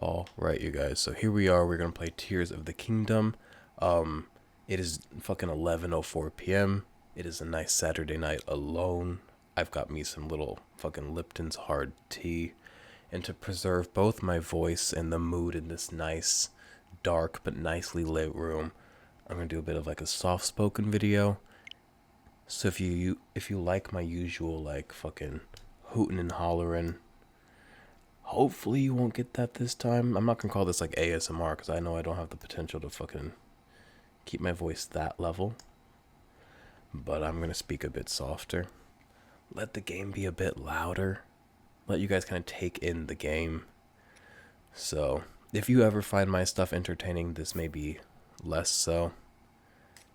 All right, you guys. So here we are. We're gonna play Tears of the Kingdom. Um, it is fucking 11:04 p.m. It is a nice Saturday night alone. I've got me some little fucking Lipton's hard tea, and to preserve both my voice and the mood in this nice, dark but nicely lit room, I'm gonna do a bit of like a soft-spoken video. So if you like my usual like fucking hooting and hollering, hopefully you won't get that this time. I'm not gonna call this like ASMR because I know I don't have the potential to fucking keep my voice that level. But I'm gonna speak a bit softer. Let the game be a bit louder. Let you guys kind of take in the game. So if you ever find my stuff entertaining, this may be less so.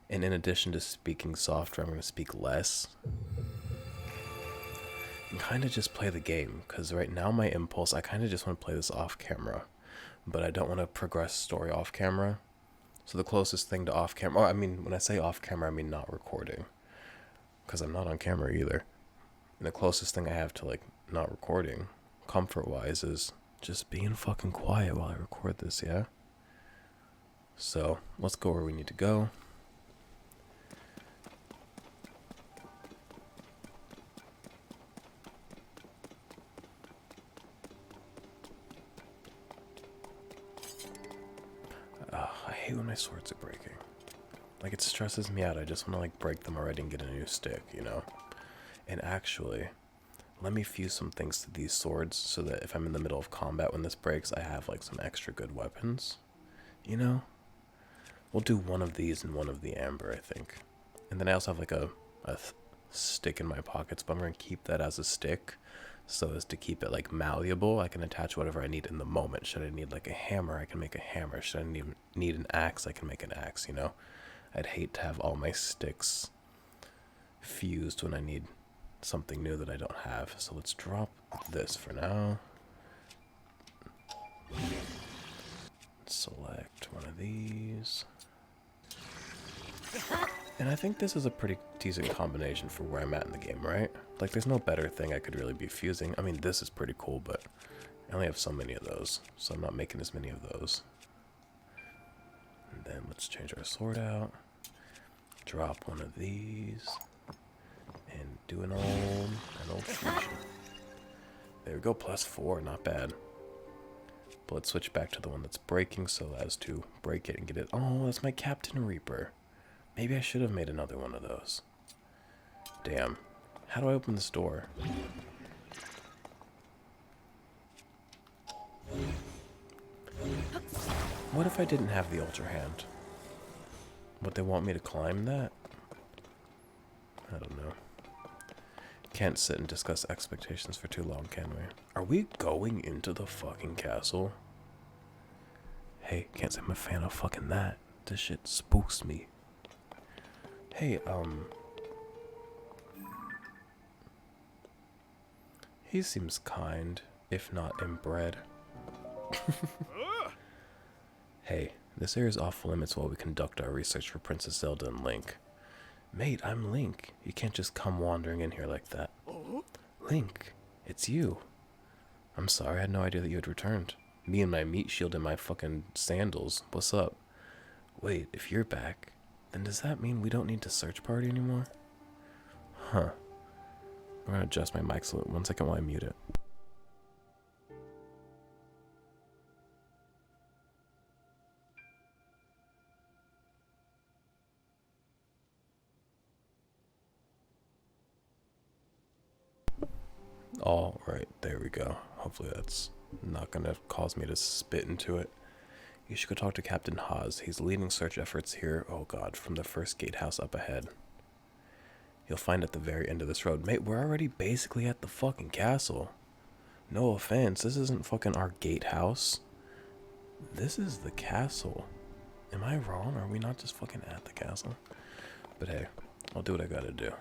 And in addition to speaking softer, I'm gonna speak less. And kind of just play the game, because right now my impulse, I kind of just want to play this off camera, but I don't want to progress story off camera. So the closest thing to off camera, I mean, when I say off camera, I mean not recording, because I'm not on camera either. And the closest thing I have to like not recording, comfort wise, is just being fucking quiet while I record this, yeah? So let's go where we need to go. I hate when my swords are breaking. Like, it stresses me out. I just want to like break them already and get a new stick, you know? And actually, let me fuse some things to these swords so that if I'm in the middle of combat when this breaks, I have like some extra good weapons, you know? We'll do one of these and one of the amber, I think. And then I also have like a stick in my pockets, but I'm going to keep that as a stick so as to keep it like malleable. I can attach whatever I need in the moment. Should I need like a hammer, I can make a hammer. Should I need an axe, I can make an axe, you know? I'd hate to have all my sticks fused when I need something new that I don't have. So let's drop this for now. Select one of these. And I think this is a pretty decent combination for where I'm at in the game, right? Like, there's no better thing I could really be fusing. I mean, this is pretty cool, but I only have so many of those, so I'm not making as many of those. And then let's change our sword out. Drop one of these. And do an old fusion. There we go, +4, not bad. But let's switch back to the one that's breaking so as to break it and get it. Oh, that's my Captain Reaper. Maybe I should have made another one of those. Damn. How do I open this door? What if I didn't have the Ultra Hand? Would they want me to climb that? I don't know. Can't sit and discuss expectations for too long, can we? Are we going into the fucking castle? Hey, can't say I'm a fan of fucking that. This shit spooks me. Hey, he seems kind, if not inbred. Hey, this area is off limits while we conduct our research for Princess Zelda and Link. Mate, I'm Link. You can't just come wandering in here like that. Link, it's you. I'm sorry, I had no idea that you had returned. Me and my meat shield and my fucking sandals. What's up? Wait, if you're back, then does that mean we don't need to search party anymore? Huh. I'm gonna adjust my mic so 1 second while I mute it. All right, there we go. Hopefully that's not gonna cause me to spit into it. You should go talk to Captain Haas. He's leading search efforts here, oh god, from the first gatehouse up ahead. You'll find at the very end of this road. Mate, we're already basically at the fucking castle. No offense, this isn't fucking our gatehouse. This is the castle. Am I wrong? Are we not just fucking at the castle? But hey, I'll do what I gotta do.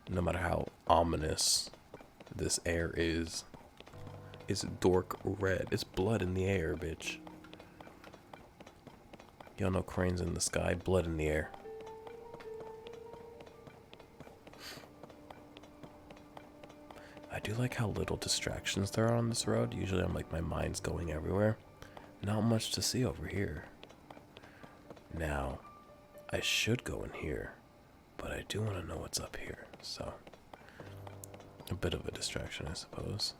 No matter how ominous this air is, it's dork red. It's blood in the air, bitch. Y'all know cranes in the sky, blood in the air. I do like how little distractions there are on this road. Usually I'm like, my mind's going everywhere. Not much to see over here. Now, I should go in here, but I do want to know what's up here, so a bit of a distraction, I suppose.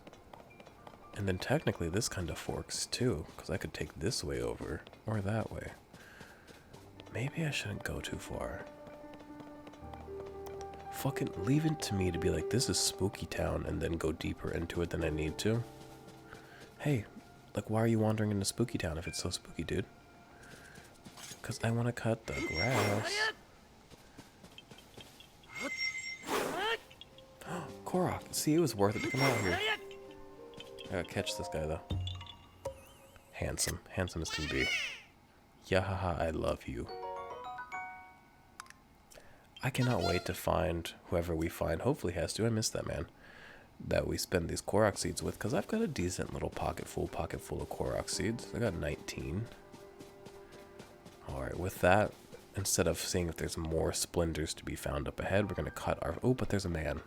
And then technically this kind of forks too, because I could take this way over, or that way. Maybe I shouldn't go too far. Fucking leave it to me to be like, this is spooky town, and then go deeper into it than I need to. Hey, like, why are you wandering into spooky town if it's so spooky, dude? Because I want to cut the grass. Korok, see, it was worth it to come out here. I gotta catch this guy, though. Handsome. Handsome as can be. Yahaha, I love you. I cannot wait to find whoever we find. Hopefully has to. I miss that man. That we spend these Korok seeds with, because I've got a decent little pocket full of Korok seeds. I got 19. Alright, with that, instead of seeing if there's more splendors to be found up ahead, we're going to cut our... Oh, but there's a man.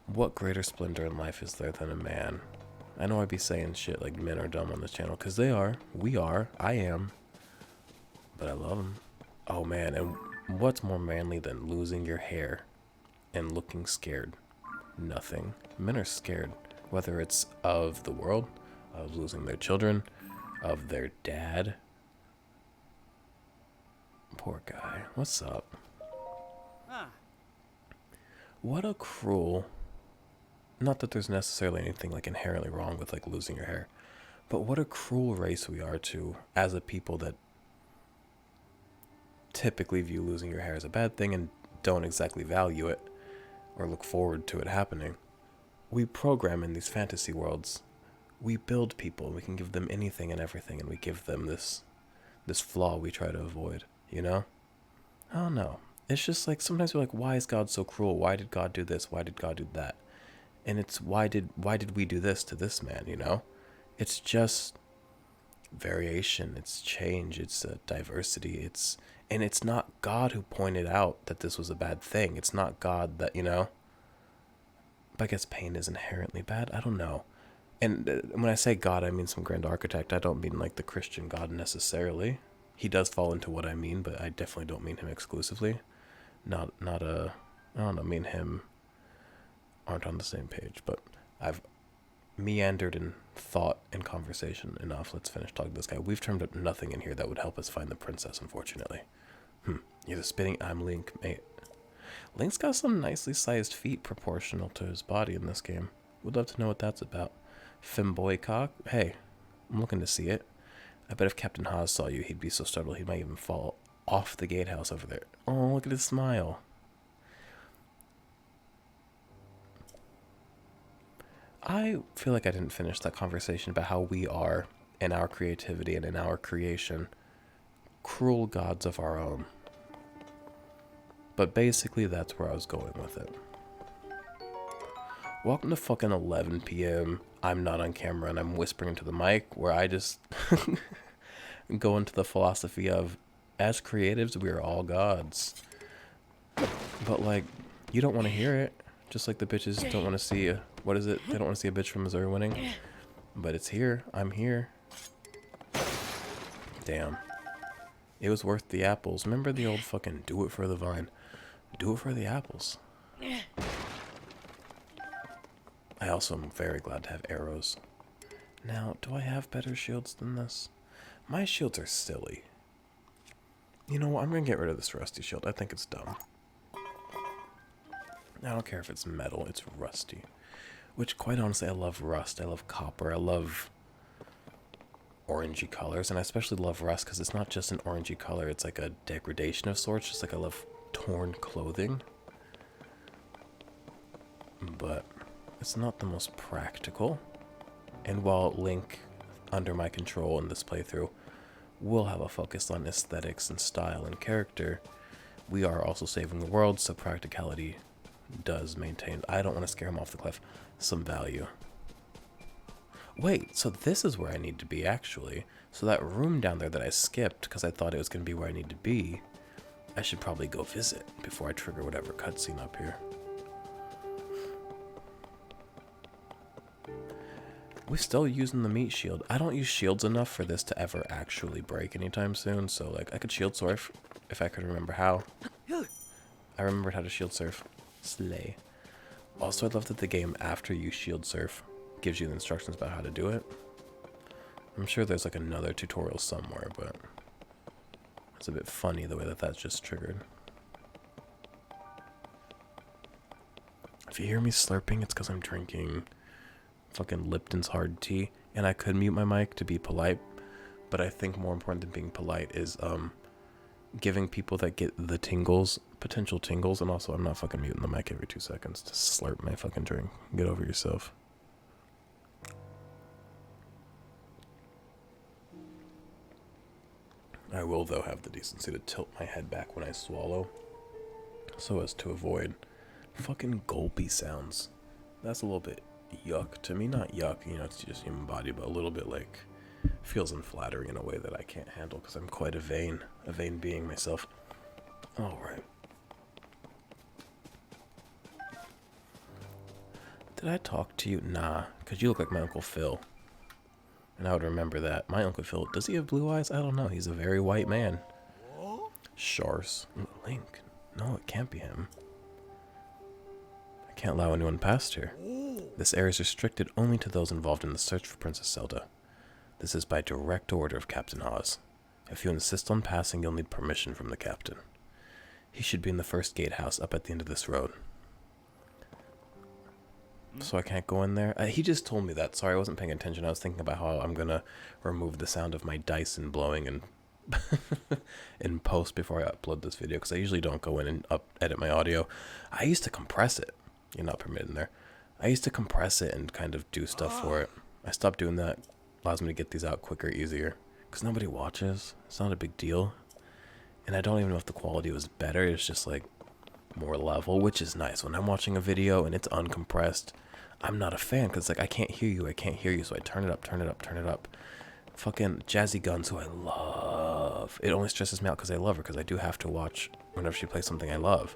What greater splendor in life is there than a man? I know I'd be saying shit like men are dumb on this channel, because they are. We are. I am. But I love them. Oh, man, and what's more manly than losing your hair and looking scared? Nothing. Men are scared, whether it's of the world, of losing their children, of their dad. Poor guy. What's up? What a cruel... Not that there's necessarily anything like inherently wrong with like losing your hair, but what a cruel race we are to, as a people that typically view losing your hair as a bad thing and don't exactly value it or look forward to it happening. We program in these fantasy worlds. We build people. We can give them anything and everything, and we give them this flaw we try to avoid, you know? I don't know. It's just like sometimes we're like, why is God so cruel? Why did God do this? Why did God do that? And it's why did we do this to this man, you know? It's just variation, it's change, it's diversity, and it's not God who pointed out that this was a bad thing. It's not God that, you know? But I guess pain is inherently bad. I don't know. And when I say God, I mean some grand architect. I don't mean like the Christian God necessarily. He does fall into what I mean, but I definitely don't mean him exclusively. I don't know, me and him aren't on the same page, but I've meandered in thought and conversation enough. Let's finish talking to this guy. We've turned up nothing in here that would help us find the princess, unfortunately. He's a spitting... I'm Link, mate. Link's got some nicely sized feet proportional to his body in this game. Would love to know what that's about. Femboy cock? Hey, I'm looking to see it. I bet if Captain Haas saw you, he'd be so startled he might even fall off the gatehouse over there. Oh, look at his smile. I feel like I didn't finish that conversation about how we are, in our creativity and in our creation, cruel gods of our own. But basically, that's where I was going with it. Welcome to fucking 11 p.m. I'm not on camera and I'm whispering into the mic, where I just go into the philosophy of, as creatives, we are all gods. But, like, you don't want to hear it. Just like the bitches don't want to see what is it? They don't want to see a bitch from Missouri winning. But it's here. I'm here. Damn. It was worth the apples. Remember the old fucking do it for the vine. Do it for the apples. I also am very glad to have arrows. Now, do I have better shields than this? My shields are silly. You know what? I'm going to get rid of this rusty shield. I think it's dumb. I don't care if it's metal, it's rusty. Which, quite honestly, I love rust. I love copper. I love orangey colors. And I especially love rust because it's not just an orangey color. It's like a degradation of sorts. Just like I love torn clothing. But it's not the most practical. And while Link, under my control in this playthrough, will have a focus on aesthetics and style and character, we are also saving the world, so practicality does maintain, I don't want to scare him off the cliff, some value. Wait, so this is where I need to be, actually. So that room down there that I skipped because I thought it was going to be where I need to be, I should probably go visit before I trigger whatever cutscene up here. We're still using the meat shield. I don't use shields enough for this to ever actually break anytime soon. So, like, I could shield surf if I could remember how. I remembered how to shield surf. Slay. Also, I love that the game, after you shield surf, gives you the instructions about how to do it. I'm sure there's, like, another tutorial somewhere, but it's a bit funny the way that that's just triggered. If you hear me slurping, it's because I'm drinking fucking Lipton's hard tea, and I could mute my mic to be polite, but I think more important than being polite is giving people that get the tingles, potential tingles, and also I'm not fucking muting the mic every 2 seconds to slurp my fucking drink. Get over yourself. I will, though, have the decency to tilt my head back when I swallow, so as to avoid fucking gulpy sounds. That's a little bit yuck to me. Not yuck, you know, it's just human body, but a little bit like feels unflattering in a way that I can't handle because I'm quite a vain being myself. Alright. Did I talk to you? Nah, because you look like my Uncle Phil. And I would remember that. My Uncle Phil, does he have blue eyes? I don't know. He's a very white man. Shars. Link. No, it can't be him. I can't allow anyone past here. This area is restricted only to those involved in the search for Princess Zelda. This is by direct order of Captain Oz. If you insist on passing, you'll need permission from the captain. He should be in the first gatehouse up at the end of this road. So I can't go in there? He just told me that. Sorry, I wasn't paying attention. I was thinking about how I'm gonna remove the sound of my Dyson blowing and in post before I upload this video, because I usually don't go in and edit my audio. I used to compress it. You're not permitted in there. I used to compress it and kind of do stuff for it. I stopped doing that. Allows me to get these out quicker, easier. Because nobody watches. It's not a big deal. And I don't even know if the quality was better. It's just like more level, which is nice. When I'm watching a video and it's uncompressed, I'm not a fan because like I can't hear you. So I turn it up. Fucking Jazzy Guns, who I love. It only stresses me out because I love her, because I do have to watch whenever she plays something I love.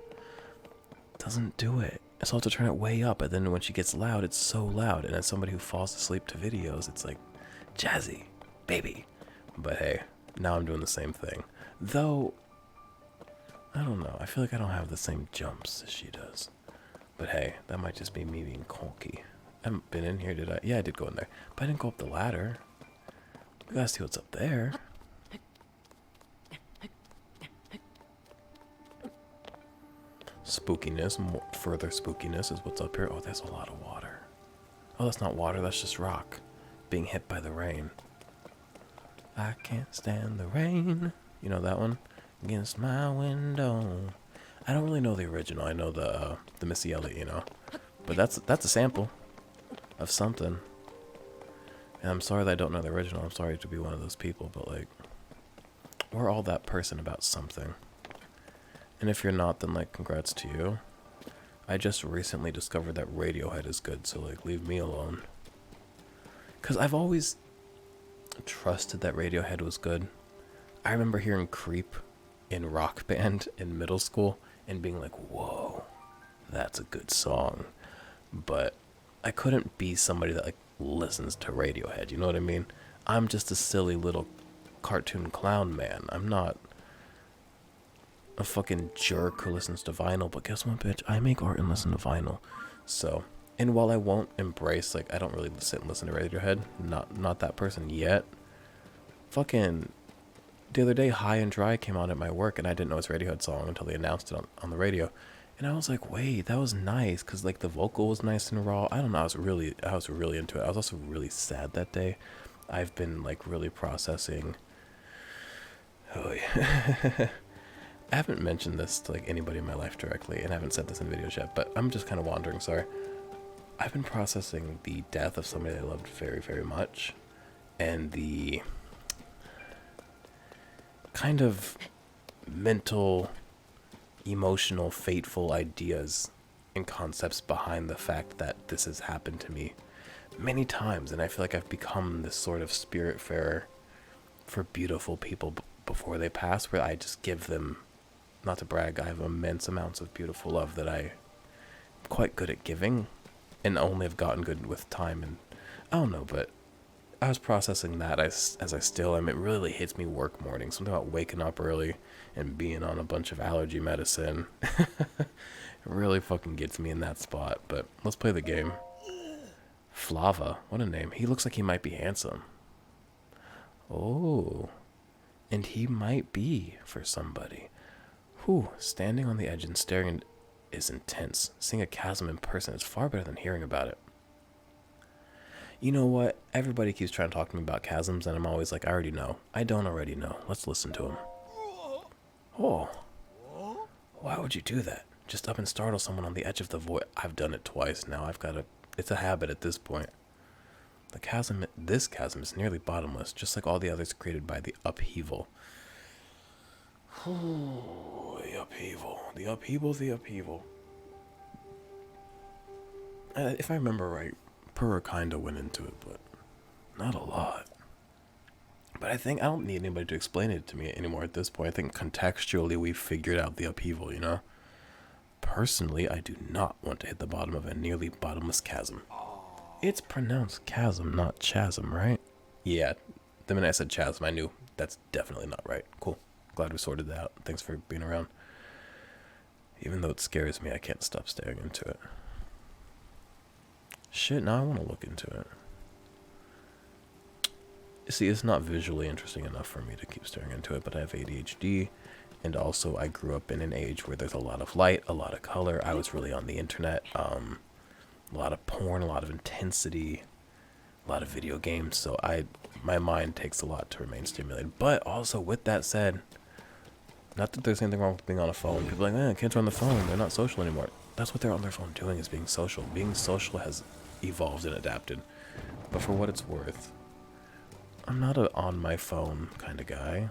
Doesn't do it. So I have to turn it way up, and then when she gets loud, it's so loud. And as somebody who falls asleep to videos, it's like, Jazzy, baby. But hey, now I'm doing the same thing. Though, I don't know. I feel like I don't have the same jumps as she does. But hey, that might just be me being conky. I haven't been in here, did I? Yeah, I did go in there. But I didn't go up the ladder. We gotta see what's up there. Spookiness, further spookiness is what's up here. Oh, there's a lot of water. Oh, that's not water, that's just rock being hit by the rain. I can't stand the rain. You know that one? Against my window. I don't really know the original. I know the Missy Elliott, you know. But that's a sample of something. And I'm sorry that I don't know the original. I'm sorry to be one of those people, but like, we're all that person about something. And if you're not, then like, congrats to you. I just recently discovered that Radiohead is good, so like, leave me alone. Because I've always trusted that Radiohead was good. I remember hearing Creep in Rock Band in middle school and being like, whoa, that's a good song. But I couldn't be somebody that like listens to Radiohead, you know what I mean? I'm just a silly little cartoon clown man. I'm not a fucking jerk who listens to vinyl, but guess what, bitch? I make art and listen to vinyl. So, and while I won't embrace, like, I don't really sit and listen to Radiohead, not that person yet. Fucking, the other day, High and Dry came on at my work, and I didn't know it's a Radiohead song until they announced it on the radio. And I was like, wait, that was nice, because, like, the vocal was nice and raw. I don't know, I was really into it. I was also really sad that day. I've been, like, really processing. Oh, yeah. I haven't mentioned this to, like, anybody in my life directly, and I haven't said this in videos yet, but I'm just kind of wandering, sorry. I've been processing the death of somebody I loved very, very much, and the kind of mental, emotional, fateful ideas and concepts behind the fact that this has happened to me many times, and I feel like I've become this sort of spiritfarer for beautiful people before they pass, where I just give them, not to brag, I have immense amounts of beautiful love that I'm quite good at giving, and only have gotten good with time and I don't know, but I was processing that as I still am. It really hits me work morning. Something about waking up early and being on a bunch of allergy medicine. It really fucking gets me in that spot. But let's play the game. Flava, what a name. He looks like he might be handsome. Oh, and he might be for somebody. Whew, standing on the edge and staring is intense. Seeing a chasm in person is far better than hearing about it. You know what? Everybody keeps trying to talk to me about chasms, and I'm always like, I already know. I don't already know. Let's listen to him. Oh, why would you do that? Just up and startle someone on the edge of the void. I've done it twice now. It's a habit at this point. This chasm is nearly bottomless, just like all the others created by the upheaval. Oh, the upheaval. If I remember right, Purr kinda went into it, but not a lot. But I don't need anybody to explain it to me anymore at this point. I think contextually we've figured out the upheaval, you know? Personally, I do not want to hit the bottom of a nearly bottomless chasm. It's pronounced chasm, not chasm, right? Yeah, the minute I said chasm, I knew that's definitely not right. Cool. Glad we sorted that out. Thanks for being around. Even though it scares me, I can't stop staring into it. Shit, now I want to look into it. See, it's not visually interesting enough for me to keep staring into it, but I have ADHD, and also I grew up in an age where there's a lot of light, a lot of color. I was really on the internet, a lot of porn, a lot of intensity, a lot of video games, so my mind takes a lot to remain stimulated. But also, with that said, not that there's anything wrong with being on a phone. People are like, kids are on the phone, they're not social anymore. That's what they're on their phone doing, is being social. Being social has evolved and adapted. But for what it's worth, I'm not a on my phone kind of guy.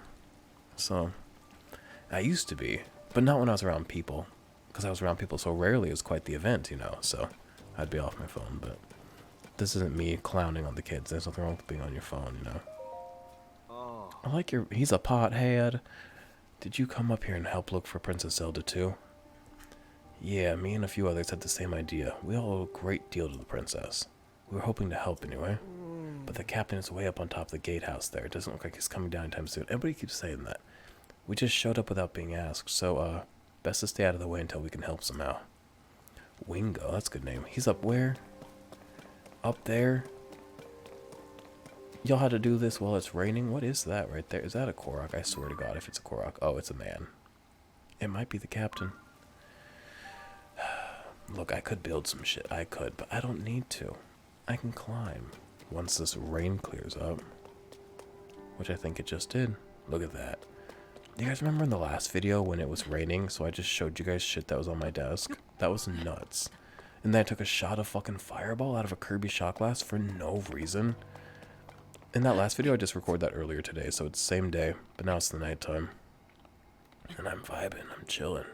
So, I used to be, but not when I was around people. Because I was around people so rarely, it was quite the event, you know, so I'd be off my phone. But this isn't me clowning on the kids. There's nothing wrong with being on your phone, you know. I like he's a pothead. Did you come up here and help look for Princess Zelda too? Yeah, me and a few others had the same idea. We all owe a great deal to the princess. We were hoping to help anyway. But the captain is way up on top of the gatehouse there. It doesn't look like he's coming down anytime soon. Everybody keeps saying that. We just showed up without being asked, so, best to stay out of the way until we can help somehow. Wingo, that's a good name. He's up where? Up there? Y'all had to do this while it's raining? What is that right there? Is that a Korok? I swear to God, if it's a Korok. Oh, it's a man. It might be the captain. Look, I could build some shit. I could, but I don't need to. I can climb once this rain clears up. Which I think it just did. Look at that. You guys remember in the last video when it was raining, so I just showed you guys shit that was on my desk? That was nuts. And then I took a shot of fucking fireball out of a Kirby shot glass for no reason. In that last video, I just recorded that earlier today, so it's the same day, but now it's the nighttime. And I'm vibing, I'm chilling.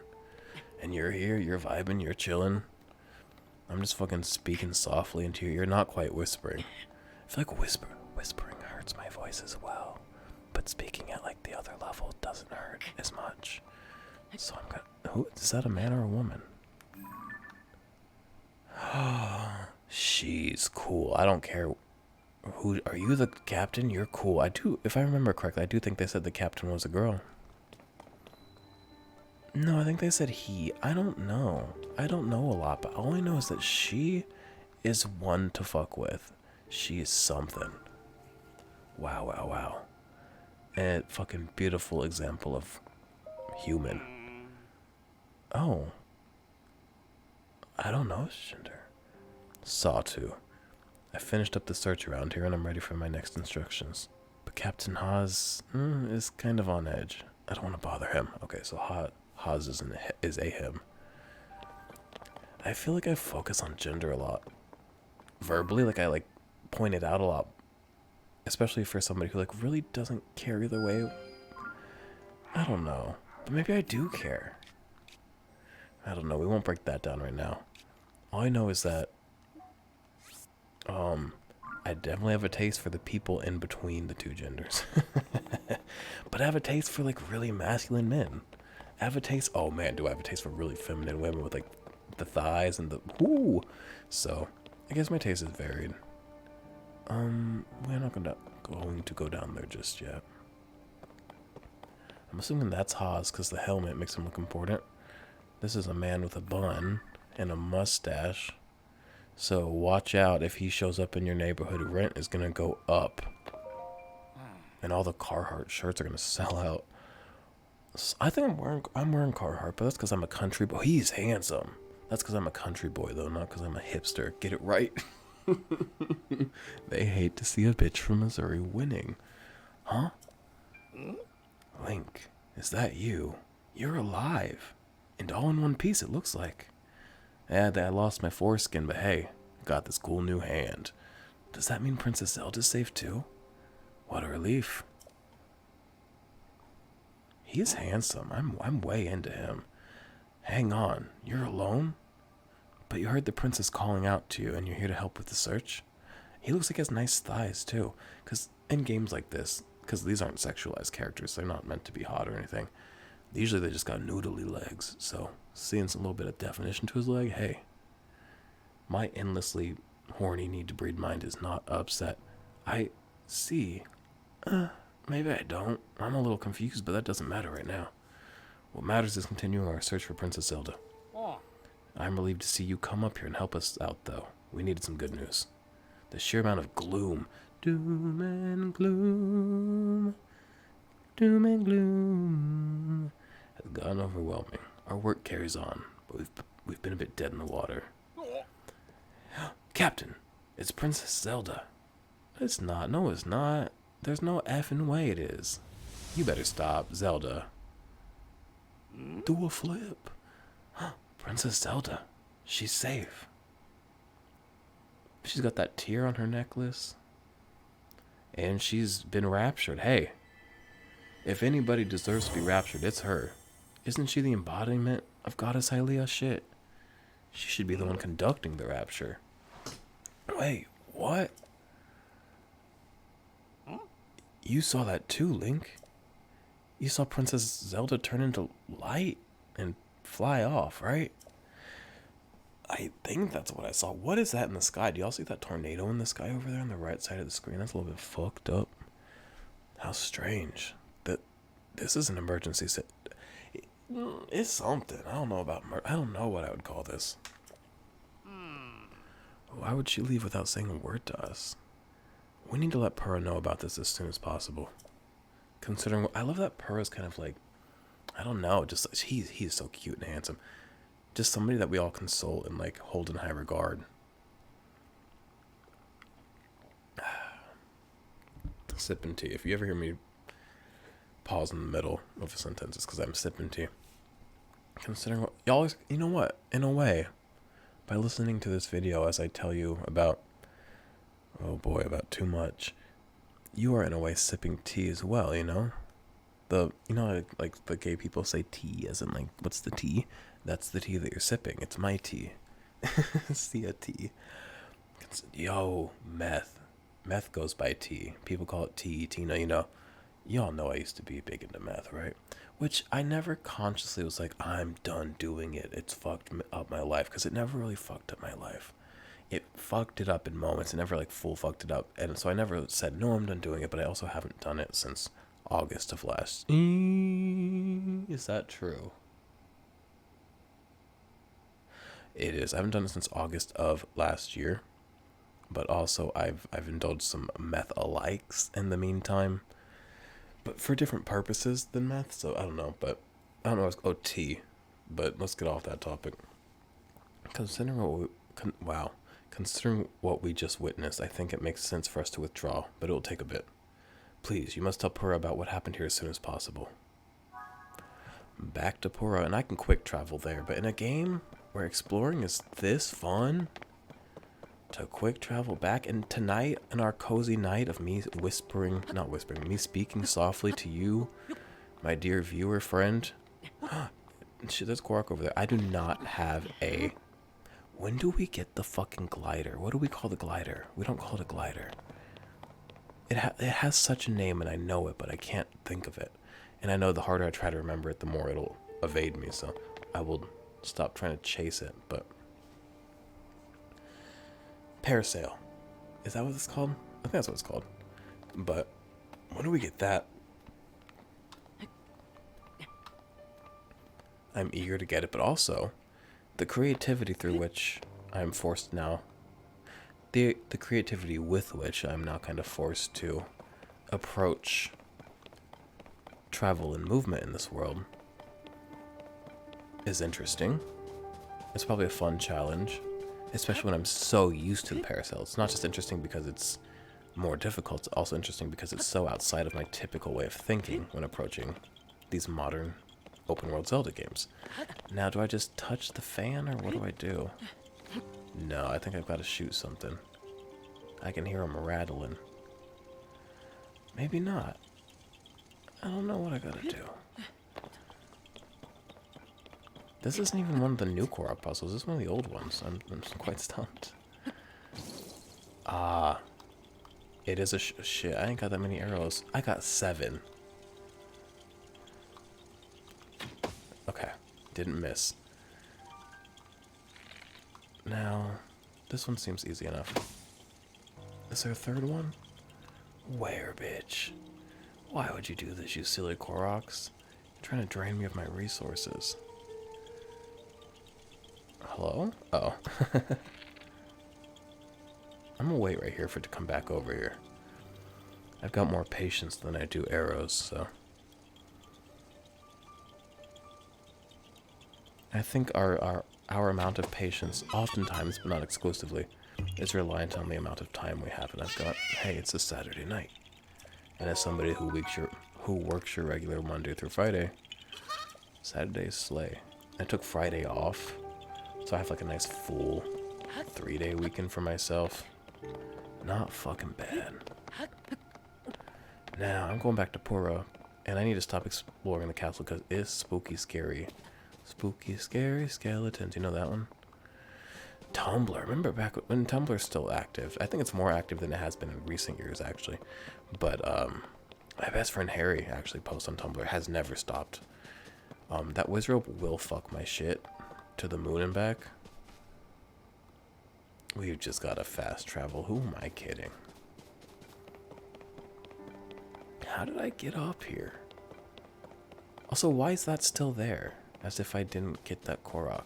And you're here, you're vibing, you're chilling. I'm just fucking speaking softly into your ear, not quite whispering. I feel like whispering hurts my voice as well. But speaking at like the other level doesn't hurt as much. So I'm gonna... is that a man or a woman? She's cool. I don't care. Who are you, the captain? You're cool. If I remember correctly, I do think they said the captain was a girl. No, I think they said he. I don't know. I don't know a lot, but all I know is that she is one to fuck with. She is something. Wow, wow, wow. And fucking beautiful example of human. Oh. I don't know his gender. Sawtooth. I finished up the search around here and I'm ready for my next instructions. But Captain Haas is kind of on edge. I don't want to bother him. Okay, so Haas is a him. I feel like I focus on gender a lot. Verbally, like I point it out a lot. Especially for somebody who really doesn't care either way. I don't know. But maybe I do care. I don't know. We won't break that down right now. All I know is that I definitely have a taste for the people in between the two genders. But I have a taste for really masculine men. I have a taste, oh man, do I have a taste for really feminine women with the thighs and the whoo. So I guess my taste is varied. we're not going to go down there just yet. I'm assuming that's Haas because the helmet makes him look important. This is a man with a bun and a mustache. So watch out if he shows up in your neighborhood. Rent is going to go up. And all the Carhartt shirts are going to sell out. I think I'm wearing Carhartt, but that's because I'm a country boy. He's handsome. That's because I'm a country boy, though, not because I'm a hipster. Get it right. They hate to see a bitch from Missouri winning. Huh? Link, is that you? You're alive. And all in one piece, it looks like. Yeah, I lost my foreskin, but hey, I got this cool new hand. Does that mean Princess Zelda's safe too? What a relief. He's handsome. I'm way into him. Hang on, you're alone? But you heard the princess calling out to you and you're here to help with the search? He looks like he has nice thighs too. Because in games like this, because these aren't sexualized characters, they're not meant to be hot or anything. Usually they just got noodly legs, so seeing a little bit of definition to his leg, hey. My endlessly horny need to breed mind is not upset. I see. Maybe I don't. I'm a little confused, but that doesn't matter right now. What matters is continuing our search for Princess Zelda. I'm relieved to see you come up here and help us out, though. We needed some good news. The sheer amount of gloom, doom and gloom, has gotten overwhelming. Our work carries on, but we've been a bit dead in the water. Captain, it's Princess Zelda. It's not. No, it's not. There's no effing way it is. You better stop, Zelda. Do a flip. Princess Zelda. She's safe. She's got that tear on her necklace. And she's been raptured. Hey, if anybody deserves to be raptured, it's her. Isn't she the embodiment of Goddess Hylia? Shit. She should be the one conducting the rapture. Wait, what? You saw that too, Link. You saw Princess Zelda turn into light and fly off, right? I think that's what I saw. What is that in the sky? Do y'all see that tornado in the sky over there on the right side of the screen? That's a little bit fucked up. How strange. This is an emergency. It's something. I don't know about I don't know what I would call this. Why would she leave without saying a word to us? We need to let Purah know about this as soon as possible. Considering, I love that Purah's kind of like, I don't know, just he's so cute and handsome. Just somebody that we all console and like hold in high regard. Sipping tea. If you ever hear me pause in the middle of a sentence, it's because I'm sipping tea. Considering what y'all, you know what? In a way, by listening to this video as I tell you about, oh boy, about too much, you are in a way sipping tea as well, you know? Like the gay people say tea as in like, what's the tea? That's the tea that you're sipping. It's my tea. Sia tea. Yo, meth. Meth goes by tea. People call it tea, Tina, you know. Y'all know I used to be big into meth, right? Which I never consciously was like, I'm done doing it. It's fucked up my life. Because it never really fucked up my life. It fucked it up in moments. It never like full fucked it up. And so I never said, no, I'm done doing it. But I also haven't done it since August of last. Is that true? It is. I haven't done it since August of last year. But also I've indulged some meth-alikes in the meantime. But for different purposes than meth. So I don't know. But I don't know. Oh, tea. But let's get off that topic. Considering what we just witnessed, I think it makes sense for us to withdraw, but it will take a bit. Please, you must tell Purah about what happened here as soon as possible. Back to Purah, and I can quick travel there, but in a game where exploring is this fun, to quick travel back, and tonight, in our cozy night of me me speaking softly to you, my dear viewer friend. Shit, there's Quark over there. I do not have a... When do we get the fucking glider? What do we call the glider? We don't call it a glider. It has such a name, and I know it, but I can't think of it. And I know the harder I try to remember it, the more it'll evade me, so I will stop trying to chase it, but... Parasail. Is that what it's called? I think that's what it's called. But when do we get that? I'm eager to get it, but also the creativity through which I'm forced now, the creativity with which I'm now kind of forced to approach travel and movement in this world is interesting. It's probably a fun challenge, especially when I'm so used to the parasail. It's not just interesting because it's more difficult, it's also interesting because it's so outside of my typical way of thinking when approaching these modern open world Zelda games. Now, do I just touch the fan or what do I do? No, I think I've got to shoot something. I can hear them rattling. Maybe not. I don't know what I gotta do. This isn't even one of the new Korok puzzles. This is one of the old ones. I'm quite stumped. Ah. It is a shit. I ain't got that many arrows. I got 7. Okay. Didn't miss. Now, this one seems easy enough. Is there a third one? Where, bitch? Why would you do this, you silly Koroks? You're trying to drain me of my resources. Hello? Oh. I'm gonna wait right here for it to come back over here. I've got more patience than I do arrows, so. I think our amount of patience, oftentimes, but not exclusively, is reliant on the amount of time we have. And I've got, hey, it's a Saturday night. And as somebody who works your regular Monday through Friday, Saturday's slay. I took Friday off, so I have like a nice full 3-day weekend for myself. Not fucking bad. Now, I'm going back to Pura, and I need to stop exploring the castle because it's spooky scary. Spooky scary skeletons, you know that one? Tumblr, remember back when Tumblr's still active? I think it's more active than it has been in recent years, actually. But, my best friend Harry actually posts on Tumblr, has never stopped. That Wizrobe will fuck my shit to the moon and back. We've just got to fast travel. Who am I kidding? How did I get up here? Also, why is that still there? As if I didn't get that Korok.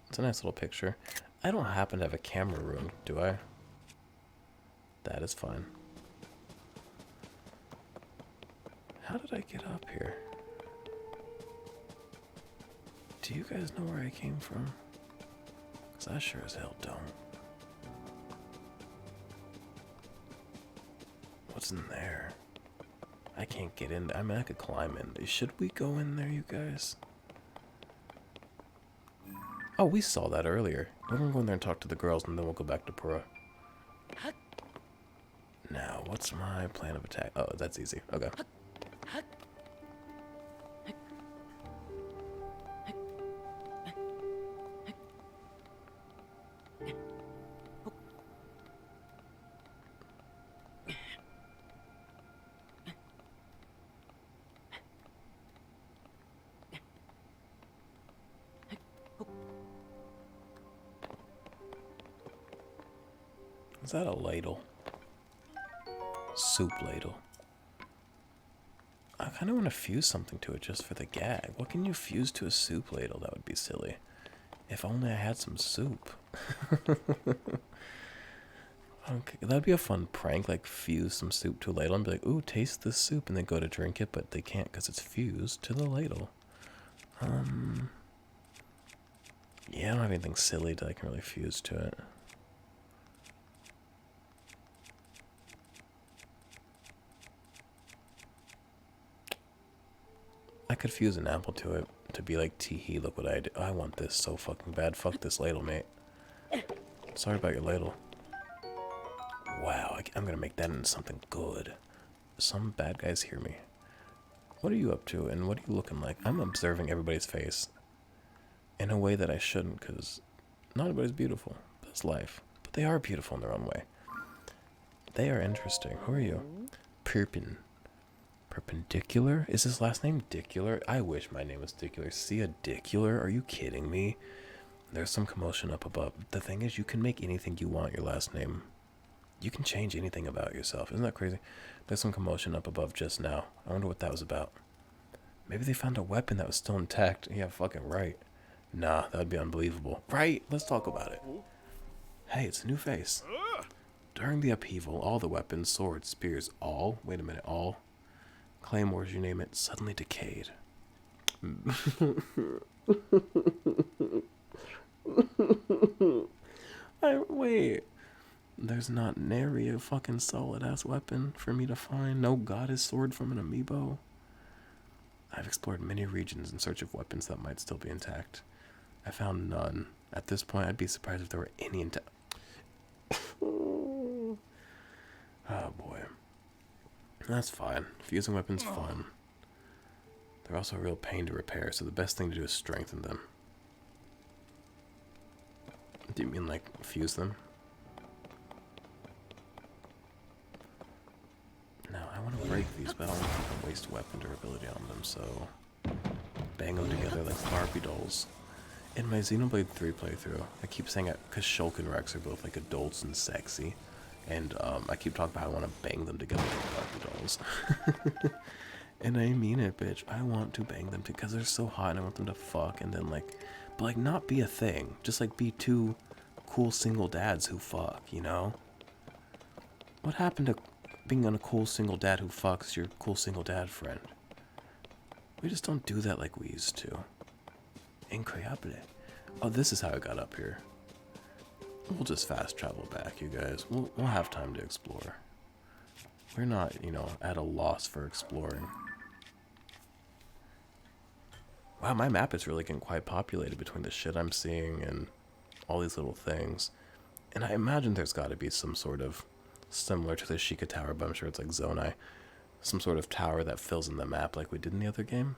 It's a nice little picture. I don't happen to have a camera room, do I? That is fine. How did I get up here? Do you guys know where I came from? Because I sure as hell don't. What's in there? I can't get in. I mean, I could climb in. Should we go in there, you guys? Oh, we saw that earlier. We're gonna go in there and talk to the girls, and then we'll go back to Pura. Now, what's my plan of attack? Oh, that's easy. Okay. Is that a ladle? Soup ladle. I kind of want to fuse something to it just for the gag. What can you fuse to a soup ladle? That would be silly. If only I had some soup. Okay, that'd be a fun prank, like fuse some soup to a ladle and be like, ooh, taste this soup, and then go to drink it, but they can't because it's fused to the ladle. Yeah, I don't have anything silly that I can really fuse to it. I could fuse an apple to it to be like, tee-hee, look what I did. I want this so fucking bad. Fuck this ladle, mate. Sorry about your ladle. Wow, I'm gonna make that into something good. Some bad guys hear me. What are you up to, and what are you looking like? I'm observing everybody's face in a way that I shouldn't, because not everybody's beautiful. That's life. But they are beautiful in their own way. They are interesting. Who are you? Perpendicular? Is his last name Dicular? I wish my name was Dicular. See a Dicular? Are you kidding me? There's some commotion up above. The thing is, you can make anything you want your last name. You can change anything about yourself. Isn't that crazy? There's some commotion up above just now. I wonder what that was about. Maybe they found a weapon that was still intact. Yeah, fucking right. Nah, that would be unbelievable. Right, let's talk about it. Hey, it's a new face. During the upheaval, all the weapons, swords, spears, wait a minute, all claymores, you name it, suddenly decayed. Wait. There's not nary a fucking solid ass weapon for me to find. No goddess sword from an amiibo. I've explored many regions in search of weapons that might still be intact. I found none. At this point, I'd be surprised if there were any intact. Oh boy. That's fine. Fusing weapons fun. They're also a real pain to repair, so the best thing to do is strengthen them. Do you mean like fuse them? No, I want to break these, but I don't want to waste weapon durability on them, so bang them together like Barbie dolls. In my Xenoblade 3 playthrough, I keep saying it because Shulk and Rex are both like adults and sexy, and I keep talking about how I want to bang them together like Barbie dolls. And I mean it, bitch. I want to bang them because they're so hot and I want them to fuck and then but like not be a thing. Just like be two cool single dads who fuck, you know? What happened to being a cool single dad who fucks your cool single dad friend? We just don't do that like we used to. Increíble. Oh, this is how I got up here. We'll just fast travel back, you guys. We'll have time to explore. We're not, at a loss for exploring. Wow, my map is really getting quite populated between the shit I'm seeing and all these little things. And I imagine there's got to be some sort of, similar to the Sheikah Tower, but I'm sure it's like Zonai, some sort of tower that fills in the map like we did in the other game.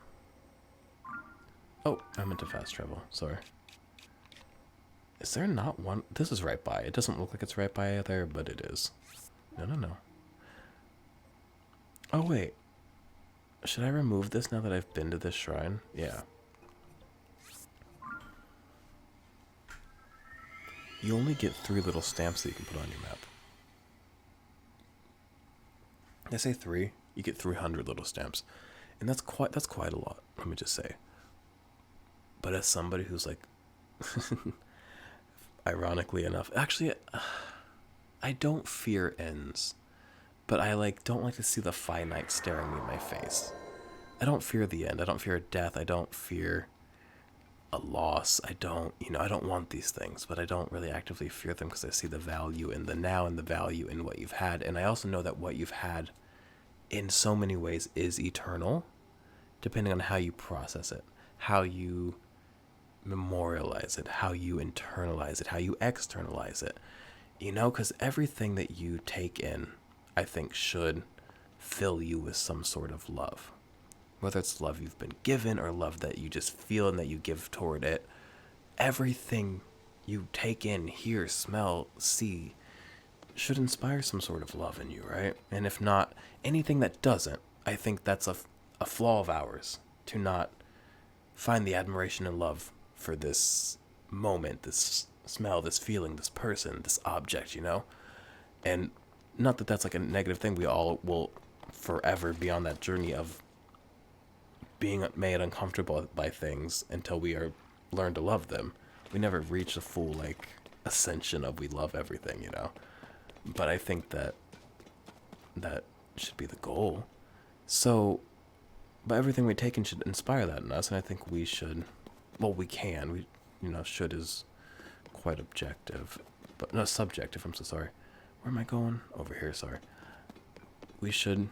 Oh, I meant to fast travel. Sorry. Is there not one? This is right by. It doesn't look like it's right by there, but it is. No. Oh, wait. Should I remove this now that I've been to this shrine? Yeah. You only get 3 little stamps that you can put on your map. Did I say 3? You get 300 little stamps. And that's quite a lot, let me just say. But as somebody who's like, ironically enough, actually, I don't fear ends. But I don't like to see the finite staring me in my face. I don't fear the end. I don't fear death. I don't fear a loss. I don't want these things, but I don't really actively fear them because I see the value in the now and the value in what you've had. And I also know that what you've had in so many ways is eternal, depending on how you process it, how you memorialize it, how you internalize it, how you externalize it. Because everything that you take in, I think, should fill you with some sort of love. Whether it's love you've been given or love that you just feel and that you give toward it. Everything you take in, hear, smell, see should inspire some sort of love in you, right? And if not, anything that doesn't, I think that's a flaw of ours, to not find the admiration and love for this moment, this smell, this feeling, this person, this object, And not that that's like a negative thing. We all will forever be on that journey of being made uncomfortable by things until we learn to love them. We never reach a full ascension of we love everything, But I think that should be the goal. So, but everything we take in should inspire that in us, and I think we should. Well, we can. We, should is quite objective, but no, subjective. I'm so sorry. Where am I going? Over here, sorry. We should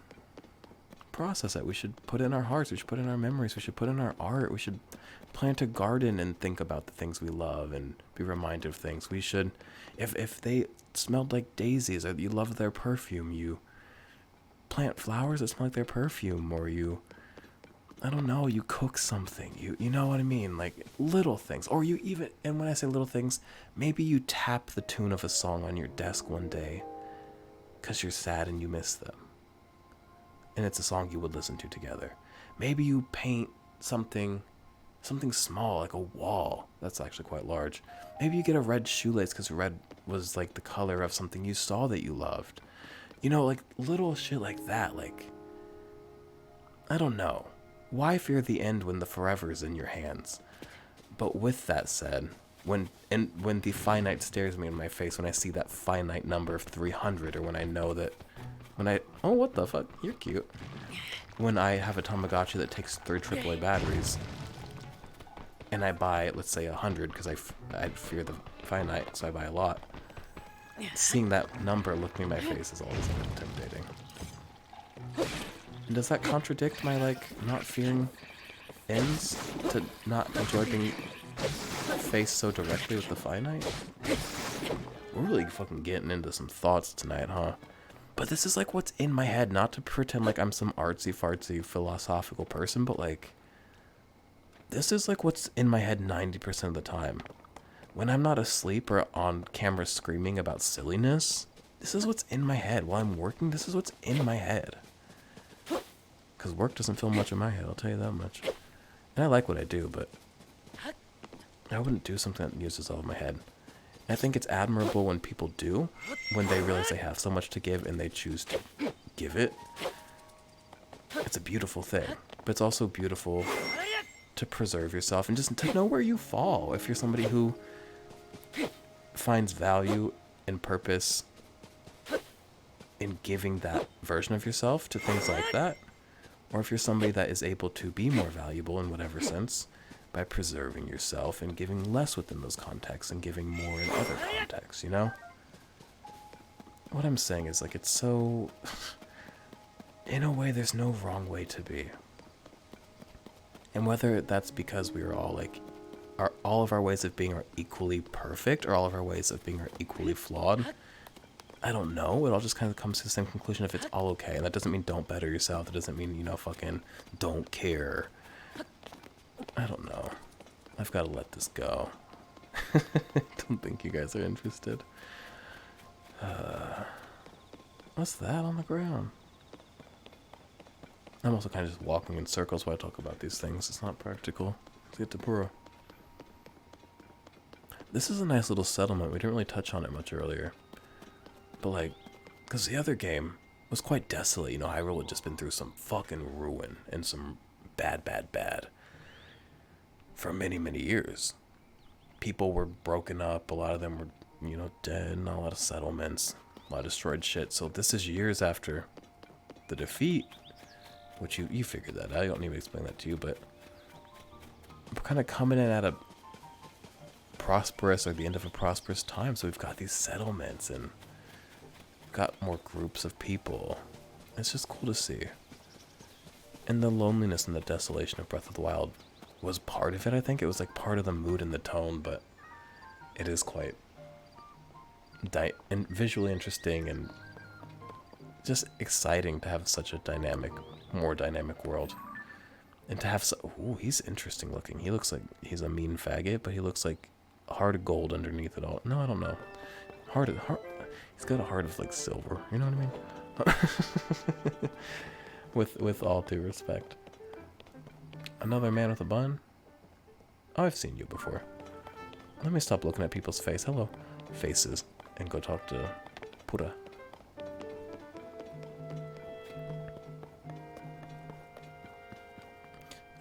process it. We should put it in our hearts. We should put it in our memories. We should put it in our art. We should plant a garden and think about the things we love and be reminded of things. We should, if they smelled like daisies or you love their perfume, you plant flowers that smell like their perfume, or you cook something. You know what I mean? Like little things. Or you even, and when I say little things, maybe you tap the tune of a song on your desk one day because you're sad and you miss them. And it's a song you would listen to together. Maybe you paint something Something small, like a wall. That's actually quite large. Maybe you get a red shoelace because red was like the color of something you saw that you loved. You know, like little shit like that. Like, I don't know. Why fear the end when the forever is in your hands? But with that said, when the finite stares me in my face, when I see that finite number of 300, or when I know that, oh, what the fuck, you're cute. When I have a Tamagotchi that takes 3 AAA batteries, and I buy, let's say, 100, because I fear the finite, so I buy a lot. Seeing that number look me in my face is always a bit intimidating. And does that contradict my, like, not fearing ends? To not enjoy being faced so directly with the finite? We're really fucking getting into some thoughts tonight, huh? But this is, like, what's in my head. Not to pretend like I'm some artsy-fartsy philosophical person, but, like, this is, like, what's in my head 90% of the time. When I'm not asleep or on camera screaming about silliness, this is what's in my head. While I'm working, this is what's in my head. Because work doesn't fill much in my head, I'll tell you that much. And I like what I do, but I wouldn't do something that uses all of my head. And I think it's admirable when people do, when they realize they have so much to give and they choose to give it. It's a beautiful thing. But it's also beautiful to preserve yourself and just to know where you fall. If you're somebody who finds value and purpose in giving that version of yourself to things like that, or if you're somebody that is able to be more valuable in whatever sense by preserving yourself and giving less within those contexts and giving more in other contexts, you know? What I'm saying is, like, it's so... in a way, there's no wrong way to be. And whether that's because we are all, like, all of our ways of being are equally perfect, or all of our ways of being are equally flawed, I don't know. It all just kind of comes to the same conclusion if it's all okay. And that doesn't mean don't better yourself. That doesn't mean, you know, fucking don't care. I don't know. I've got to let this go. I don't think you guys are interested. What's that on the ground? I'm also kind of just walking in circles while I talk about these things. It's not practical. Let's get to Pura. This is a nice little settlement. We didn't really touch on it much earlier. But, like, because the other game was quite desolate. You know, Hyrule had just been through some fucking ruin and some bad for many, many years. People were broken up. A lot of them were, you know, dead. Not a lot of settlements. A lot of destroyed shit. So this is years after the defeat, which you figured that out. I don't need to explain that to you, but we're kind of coming in at a prosperous, or the end of a prosperous time. So we've got these settlements and got more groups of people. It's just cool to see. And the loneliness and the desolation of Breath of the Wild was part of it, I think. It was like part of the mood and the tone, but it is quite and visually interesting and just exciting to have such a dynamic, more dynamic world. And to have ooh, he's interesting looking. He looks like he's a mean faggot, but he looks like heart of gold underneath it all. No, I don't know. Heart. He's got a heart of, like, silver. You know what I mean? with all due respect. Another man with a bun? Oh, I've seen you before. Let me stop looking at people's faces, and go talk to Pura.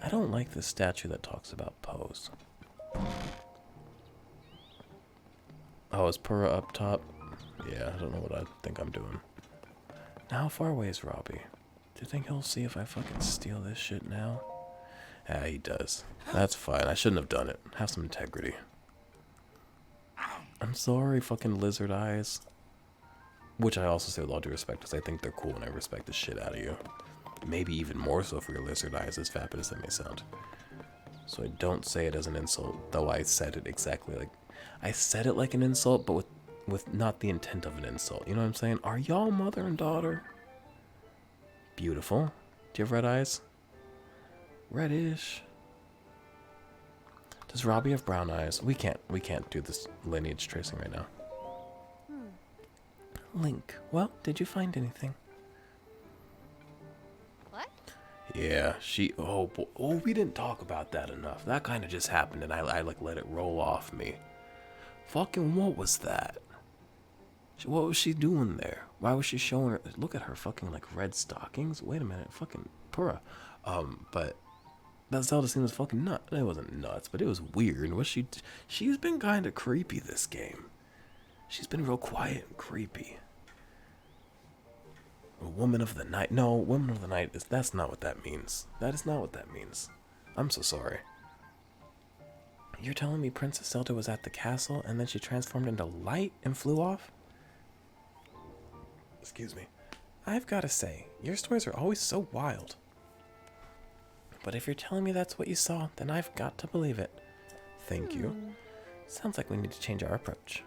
I don't like the statue that talks about pose. Oh, is Pura up top? Yeah, I don't know what I think I'm doing. Now, how far away is Robbie? Do you think he'll see if I fucking steal this shit now? Yeah, he does. That's fine. I shouldn't have done it. Have some integrity. I'm sorry, fucking lizard eyes. Which I also say with all due respect, because I think they're cool and I respect the shit out of you. Maybe even more so for your lizard eyes, as vapid as that may sound. So I don't say it as an insult, though I said it exactly like... I said it like an insult, but with not the intent of an insult. You know what I'm saying? Are y'all mother and daughter? Beautiful. Do you have red eyes? Reddish. Does Robbie have brown eyes? We can't do this lineage tracing right now. Link, well, did you find anything? What? Yeah, oh, we didn't talk about that enough. That kind of just happened, and I like let it roll off me. Fucking what was that? What was she doing there? Why was she showing her? Look at her fucking like red stockings. Wait a minute, fucking Pura. But that Zelda scene was fucking nuts. It wasn't nuts, but it was weird. She's been kind of creepy this game. She's been real quiet and creepy. A woman of the night. No, woman of the night that's not what that means. That is not what that means. I'm so sorry. You're telling me Princess Zelda was at the castle and then she transformed into light and flew off? Excuse me. I've got to say, your stories are always so wild. But if you're telling me that's what you saw, then I've got to believe it. Thank you. Sounds like we need to change our approach.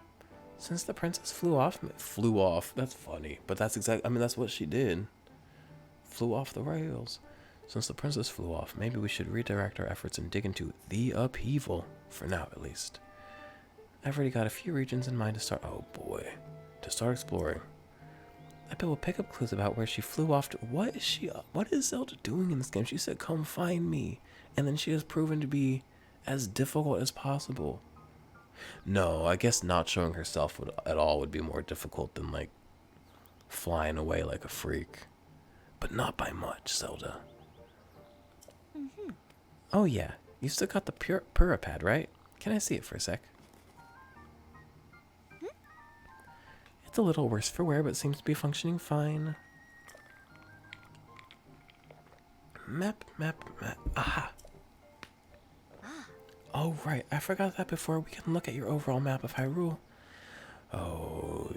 Since the princess flew off, that's funny, but that's that's what she did. Flew off the rails. Since the princess flew off, maybe we should redirect our efforts and dig into the upheaval, for now at least. I've already got a few regions in mind to start exploring. I bet we'll pick up clues about where she flew off to. What is Zelda doing in this game? She said, come find me, and then she has proven to be as difficult as possible. No, I guess not showing herself at all would be more difficult than, like, flying away like a freak. But not by much, Zelda. Oh yeah, you still got the Pura pad, right? Can I see it for a sec? It's a little worse for wear, but seems to be functioning fine. Map. Aha! Oh, right. I forgot that before we can look at your overall map of Hyrule. Oh,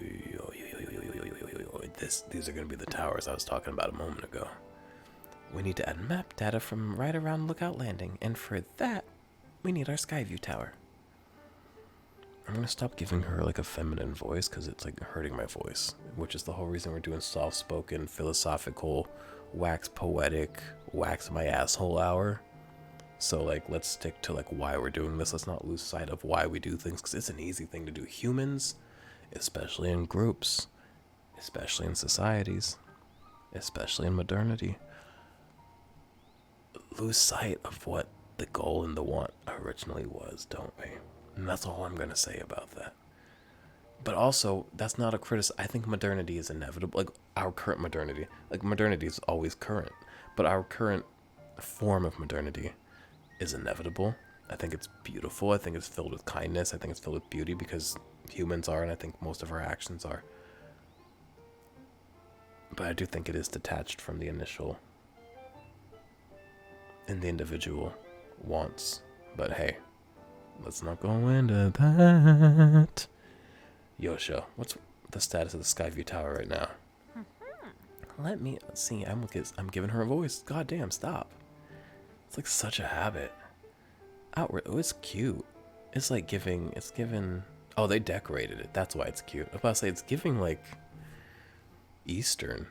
these are going to be the towers I was talking about a moment ago. We need to add map data from right around Lookout Landing, and for that, we need our Skyview Tower. I'm going to stop giving her like a feminine voice because it's like hurting my voice, which is the whole reason we're doing soft-spoken, philosophical, wax poetic, wax my asshole hour. So, like, let's stick to, like, why we're doing this. Let's not lose sight of why we do things, because it's an easy thing to do. Humans, especially in groups, especially in societies, especially in modernity, lose sight of what the goal and the want originally was, don't we? And that's all I'm going to say about that. But also, that's not a criticism. I think modernity is inevitable. Like, our current modernity. Like, modernity is always current. But our current form of modernity is inevitable. I think it's beautiful. I think it's filled with kindness. I think it's filled with beauty because humans are, and I think most of our actions are. But I do think it is detached from the initial and the individual wants. But hey, let's not go into that. Yosha, what's the status of the Skyview Tower right now? Let me see. I'm giving her a voice. God damn, stop. It's like such a habit. Outward. Oh, it's cute. It's like giving. Oh, they decorated it. That's why it's cute. I was about to say it's giving like Eastern.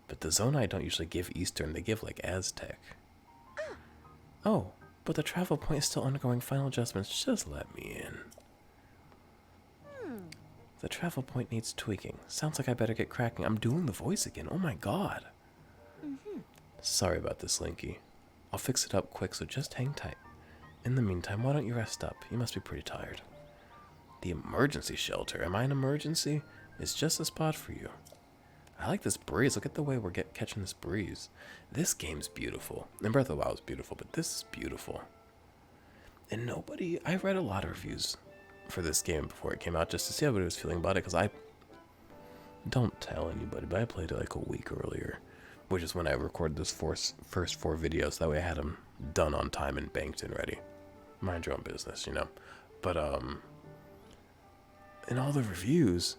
But the Zonai don't usually give Eastern. They give like Aztec. Oh, but the travel point is still undergoing final adjustments. Just let me in. The travel point needs tweaking. Sounds like I better get cracking. I'm doing the voice again. Oh my god. Sorry about this, Linky. I'll fix it up quick, so just hang tight. In the meantime, why don't you rest up? You must be pretty tired. The emergency shelter. Am I an emergency? It's just a spot for you. I like this breeze. Look at the way we're catching this breeze. This game's beautiful. And Breath of the Wild is beautiful, but this is beautiful. And I read a lot of reviews for this game before it came out just to see how everybody was feeling about it, because I don't tell anybody, but I played it like a week earlier, which is when I recorded this first 4 videos. That way I had them done on time and banked and ready. Mind your own business, you know. But in all the reviews,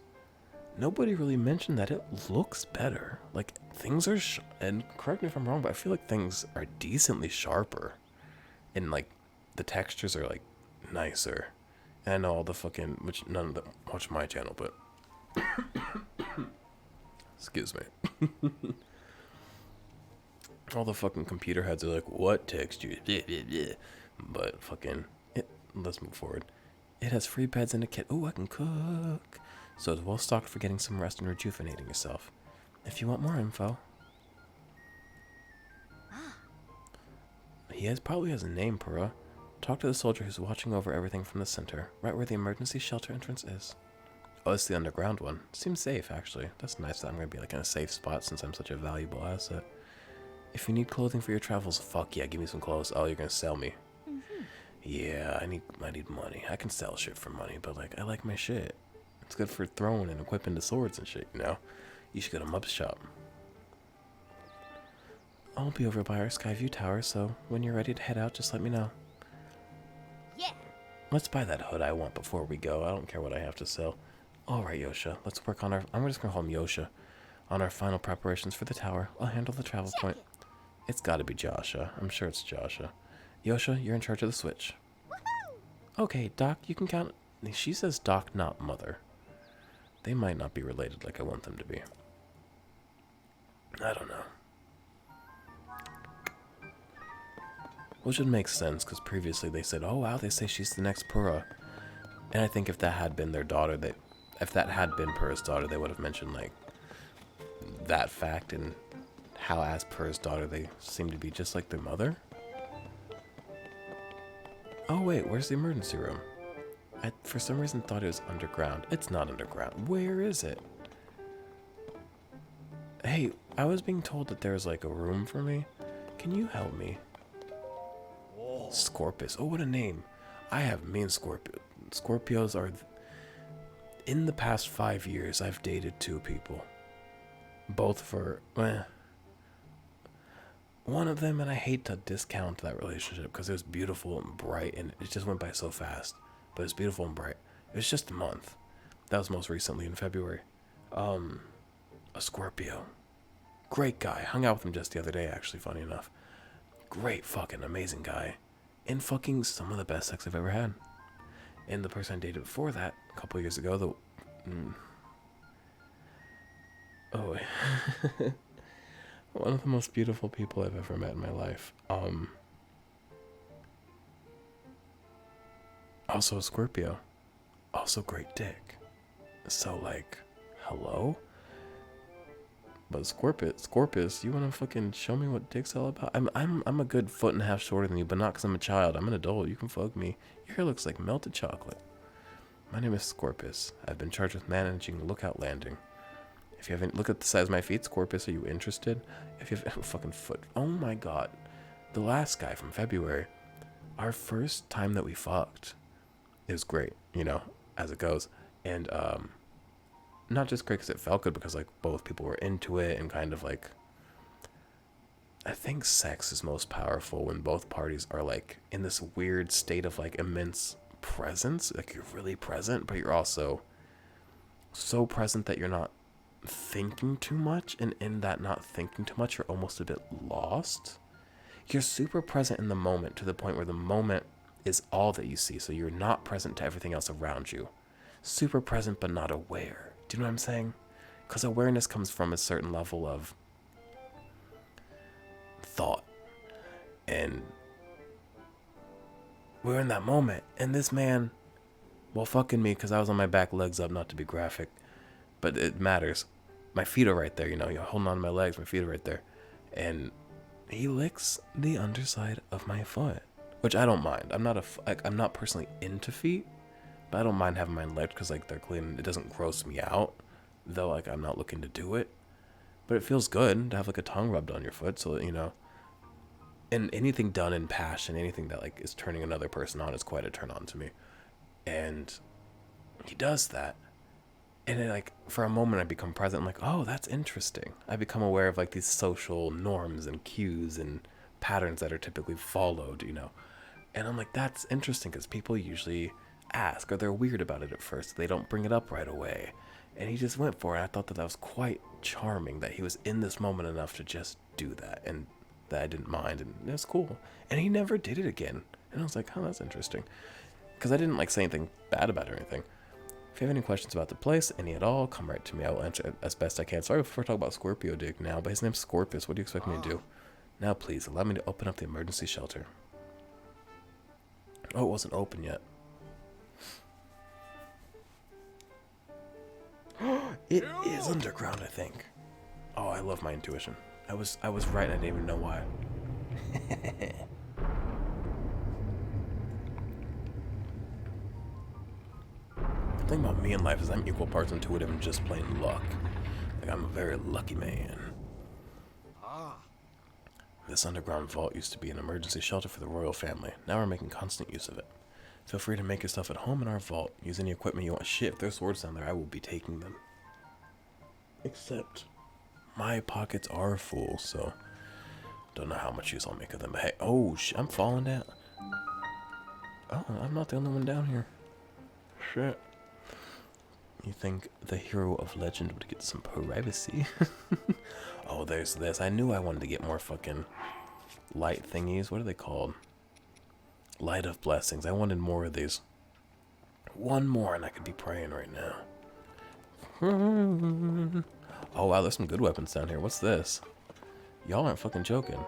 nobody really mentioned that it looks better. Like, things are and correct me if I'm wrong, but I feel like things are decently sharper, and like the textures are like nicer. And I know all the fucking, which none of them watch my channel, but excuse me. All the fucking computer heads are like, what texture? But fucking, let's move forward. It has free beds and a kit. Oh, I can cook. So it's well stocked for getting some rest and rejuvenating yourself. If you want more info. Probably has a name, Pura. Talk to the soldier who's watching over everything from the center, right where the emergency shelter entrance is. Oh, it's the underground one. Seems safe, actually. That's nice that I'm going to be like in a safe spot since I'm such a valuable asset. If you need clothing for your travels, fuck yeah, give me some clothes. Oh, you're going to sell me. Yeah, I need money. I can sell shit for money, but like, I like my shit. It's good for throwing and equipping the swords and shit, you know? You should go to Mub's shop. I'll be over by our Skyview Tower, so when you're ready to head out, just let me know. Yeah. Let's buy that hood I want before we go. I don't care what I have to sell. Alright, Yosha. Let's work on our... I'm just gonna call him Yosha. On our final preparations for the tower. I'll handle the travel point. It's gotta be Joshua. I'm sure it's Joshua. Yosha, you're in charge of the switch. Okay, Doc, you can count... She says Doc, not Mother. They might not be related like I want them to be. I don't know. Which would make sense, because previously they said, oh wow, they say she's the next Pura. And I think if that had been their daughter, if that had been Pura's daughter, they would have mentioned, like, that fact and how as Pura's daughter, they seem to be just like their mother. Oh wait, where's the emergency room? I, for some reason, thought it was underground. It's not underground. Where is it? Hey, I was being told that there's, like, a room for me. Can you help me? Scorpius. Oh, what a name. I have me and Scorpio. Scorpios are... In the past 5 years, I've dated 2 people. Both for... one of them, and I hate to discount that relationship because it was beautiful and bright, and it just went by so fast. But it was beautiful and bright. It was just a month. That was most recently in February. A Scorpio. Great guy. Hung out with him just the other day, actually, funny enough. Great fucking amazing guy. And fucking some of the best sex I've ever had. And the person I dated before that, a couple years ago, one of the most beautiful people I've ever met in my life. Also a Scorpio. Also great dick. So like, hello? But Scorpius, you wanna fucking show me what dick's all about? I'm a good 1.5 feet shorter than you, but not because I'm a child. I'm an adult. You can fuck me. Your hair looks like melted chocolate. My name is Scorpius. I've been charged with managing Lookout Landing. If you haven't look at the size of my feet, Scorpius, are you interested? If you have a fucking foot, oh my god, the last guy from February, our first time that we fucked, it was great, you know, as it goes, and not just great because it felt good, because like both people were into it and kind of like, I think sex is most powerful when both parties are like in this weird state of like immense presence, like you're really present, but you're also so present that you're not thinking too much, and in that not thinking too much, you're almost a bit lost. You're super present in the moment to the point where the moment is all that you see, so you're not present to everything else around you. Super present but not aware. Do you know what I'm saying? Because awareness comes from a certain level of thought. And we're in that moment, and this man, well, fucking me, because I was on my back, legs up, not to be graphic, but it matters. My feet are right there, you know, you're holding on to my legs, my feet are right there. And he licks the underside of my foot, which I don't mind. I'm not personally into feet, but I don't mind having mine licked because like they're clean. It doesn't gross me out, though. Like I'm not looking to do it, but it feels good to have like a tongue rubbed on your foot, so that, you know. And anything done in passion, anything that like is turning another person on, is quite a turn on to me. And he does that, and it, like for a moment I become present. I'm like, oh, that's interesting. I become aware of like these social norms and cues and patterns that are typically followed, you know. And I'm like, that's interesting, because people usually ask, or they're weird about it at first. They don't bring it up right away. And he just went for it. I thought that was quite charming, that he was in this moment enough to just do that, and that I didn't mind, and it was cool. And he never did it again. And I was like, oh, that's interesting. Because I didn't like say anything bad about it or anything. If you have any questions about the place, any at all, come right to me. I will answer it as best I can. Sorry if we're talking about Scorpio dick now, but his name's Scorpius. What do you expect me to do? Now, please, allow me to open up the emergency shelter. Oh, it wasn't open yet. It is underground, I think. Oh, I love my intuition. I was right, and I didn't even know why. thing about me in life is I'm equal parts intuitive and just plain luck. Like, I'm a very lucky man. This underground vault used to be an emergency shelter for the royal family. Now we're making constant use of it. Feel free to make yourself at home in our vault. Use any equipment you want. Shit, if there's swords down there, I will be taking them. Except, my pockets are full, so don't know how much use I'll make of them. But hey, oh shit, I'm falling down. Oh, I'm not the only one down here. Shit. You think the hero of legend would get some privacy? Oh, there's this. I knew I wanted to get more fucking light thingies. What are they called? Light of blessings. I wanted more of these. One more and I could be praying right now. Oh wow, there's some good weapons down here. What's this? Y'all aren't fucking joking.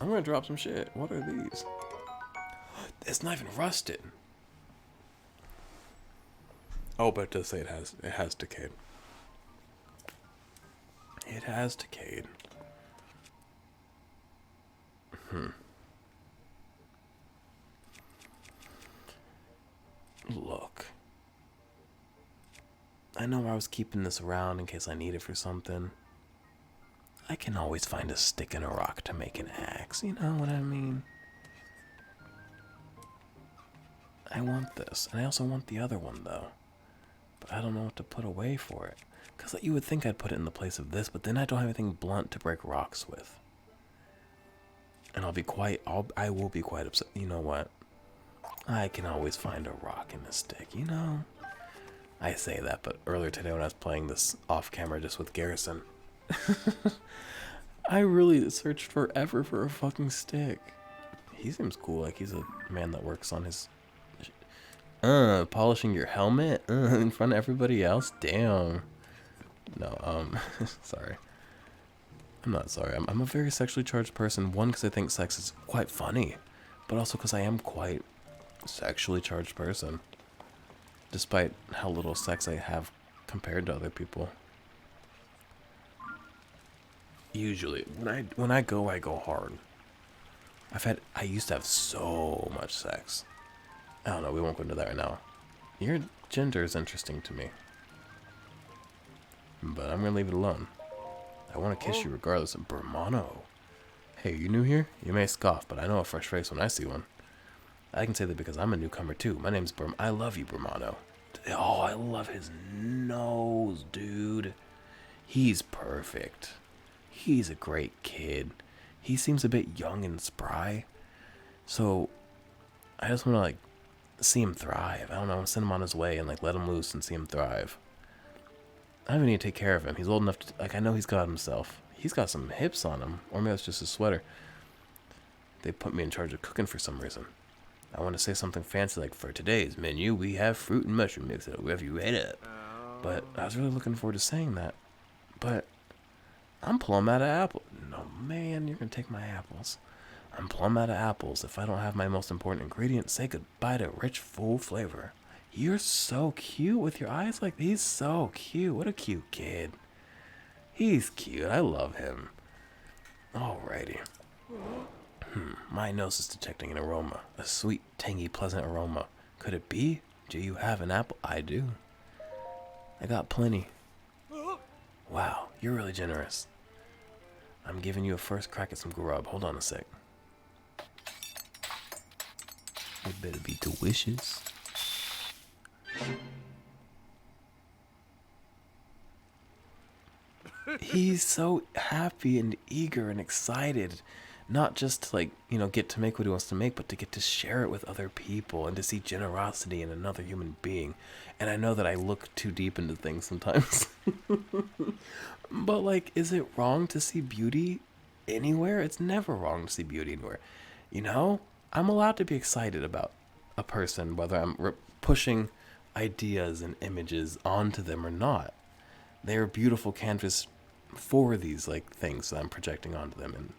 I'm gonna drop some shit. What are these? It's not even rusted. Oh, but it does say it has decayed. It has decayed. Look. I know I was keeping this around in case I need it for something. I can always find a stick and a rock to make an axe, you know what I mean? I want this, and I also want the other one though. But I don't know what to put away for it. Because you would think I'd put it in the place of this, but then I don't have anything blunt to break rocks with. And I will be quite upset. You know what? I can always find a rock in a stick, you know? I say that, but earlier today when I was playing this off camera just with Garrison, I really searched forever for a fucking stick. He seems cool, like he's a man that works on his... polishing your helmet? In front of everybody else? Damn. No, sorry. I'm not sorry. I'm a very sexually charged person. One, because I think sex is quite funny, but also because I am quite sexually charged person. Despite how little sex I have compared to other people. Usually, when I go hard. I used to have so much sex. I don't know, we won't go into that right now. Your gender is interesting to me. But I'm gonna leave it alone. I want to kiss you regardless of Bermano. Hey, you new here? You may scoff, but I know a fresh face when I see one. I can say that because I'm a newcomer too. My name's I love you, Bermano. Oh, I love his nose, dude. He's perfect. He's a great kid. He seems a bit young and spry. So, I just want to, like, see him thrive. I don't know, send him on his way and, like, let him loose and see him thrive. I don't even need to take care of him. He's old enough to, like, I know he's got himself. He's got some hips on him. Or maybe it's just his sweater. They put me in charge of cooking for some reason. I want to say something fancy like, for today's menu, we have fruit and mushroom mix. It'll rev you right up. But I was really looking forward to saying that. But I'm plumb out of apples. No, man, you're going to take my apples. I'm plumb out of apples. If I don't have my most important ingredient, say goodbye to rich, full flavor. You're so cute with your eyes like he's so cute. What a cute kid. He's cute. I love him. Alrighty. My nose is detecting an aroma. A sweet, tangy, pleasant aroma. Could it be? Do you have an apple? I do. I got plenty. Wow, you're really generous. I'm giving you a first crack at some grub. Hold on a sec. It better be delicious. He's so happy and eager and excited. Not just to, like, you know, get to make what he wants to make, but to get to share it with other people and to see generosity in another human being. And I know that I look too deep into things sometimes. But, like, is it wrong to see beauty anywhere? It's never wrong to see beauty anywhere. You know? I'm allowed to be excited about a person, whether I'm pushing ideas and images onto them or not. They're a beautiful canvas for these, like, things that I'm projecting onto them. And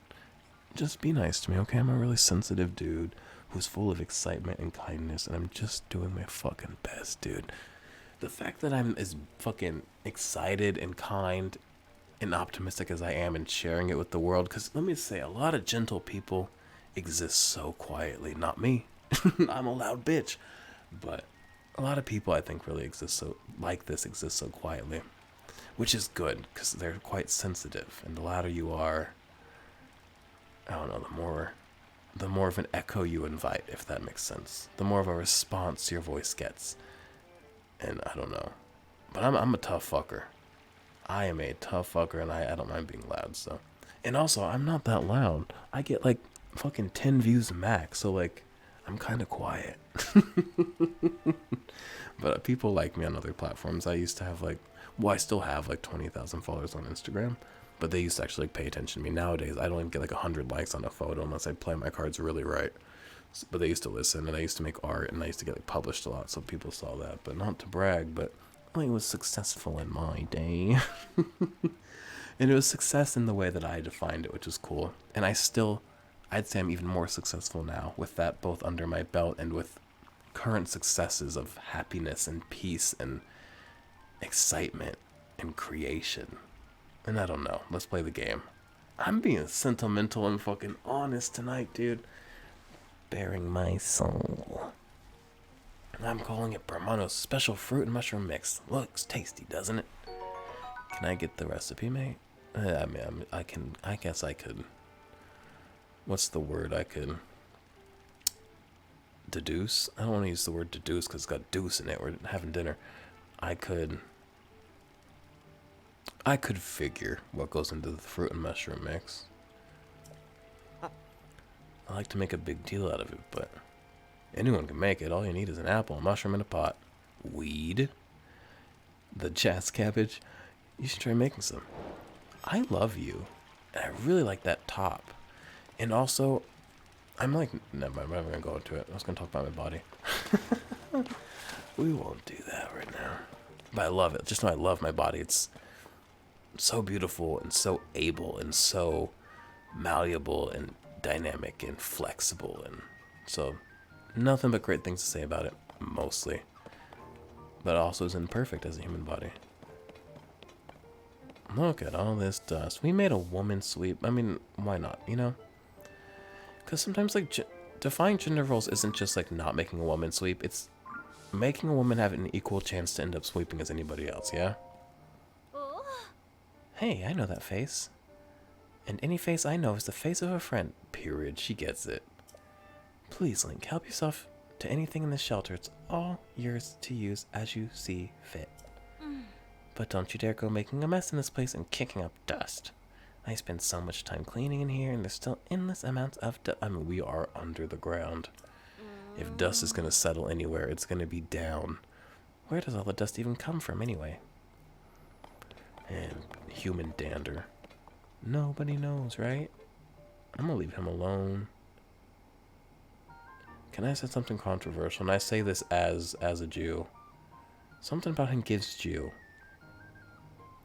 just be nice to me, okay? I'm a really sensitive dude who's full of excitement and kindness, and I'm just doing my fucking best, dude. The fact that I'm as fucking excited and kind and optimistic as I am and sharing it with the world, because let me say, a lot of gentle people exist so quietly. Not me. I'm a loud bitch. But a lot of people I think really exist so quietly, which is good because they're quite sensitive. And the louder you are, I don't know, the more of an echo you invite, if that makes sense. The more of a response your voice gets. And I don't know, but I'm a tough fucker. I am a tough fucker, and I don't mind being loud. So, and also I'm not that loud. I get like fucking 10 views max. So like, I'm kind of quiet. But people like me on other platforms. I used to have like, well, I still have like 20,000 followers on Instagram, but they used to actually like, pay attention to me. Nowadays, I don't even get like 100 likes on a photo unless I play my cards really right. But they used to listen, and I used to make art, and I used to get like published a lot, so people saw that. But not to brag, but I was successful in my day. And it was success in the way that I defined it, which was cool. And I'd say I'm even more successful now with that both under my belt and with current successes of happiness and peace and excitement and creation. And I don't know. Let's play the game. I'm being sentimental and fucking honest tonight, dude. Bearing my soul. I'm calling it Bermano's Special Fruit and Mushroom Mix. Looks tasty, doesn't it? Can I get the recipe, mate? I mean, I guess I could. What's the word I could deduce? I don't want to use the word deduce because it's got deuce in it. We're having dinner. I could figure what goes into the fruit and mushroom mix. I like to make a big deal out of it, but anyone can make it. All you need is an apple, a mushroom, and a pot. Weed. The jazz cabbage. You should try making some. I love you. And I really like that top. And also, I'm like, never mind, I'm not going to go into it. I was going to talk about my body. We won't do that right now. But I love it. Just know I love my body. It's so beautiful and so able and so malleable and dynamic and flexible. And so, nothing but great things to say about it, mostly. But also is imperfect as a human body. Look at all this dust. We made a woman sweep. I mean, why not, you know? Because sometimes, like, defying gender roles isn't just, like, not making a woman sweep. It's making a woman have an equal chance to end up sweeping as anybody else, yeah? Oh. Hey, I know that face. And any face I know is the face of a friend. Period. She gets it. Please, Link, help yourself to anything in this shelter. It's all yours to use as you see fit. But don't you dare go making a mess in this place and kicking up dust. I spend so much time cleaning in here, and there's still endless amounts of dust. I mean, we are under the ground. If dust is going to settle anywhere, it's going to be down. Where does all the dust even come from, anyway? And human dander. Nobody knows, right? I'm going to leave him alone. Can I say something controversial? And I say this as a Jew. Something about him gives Jew.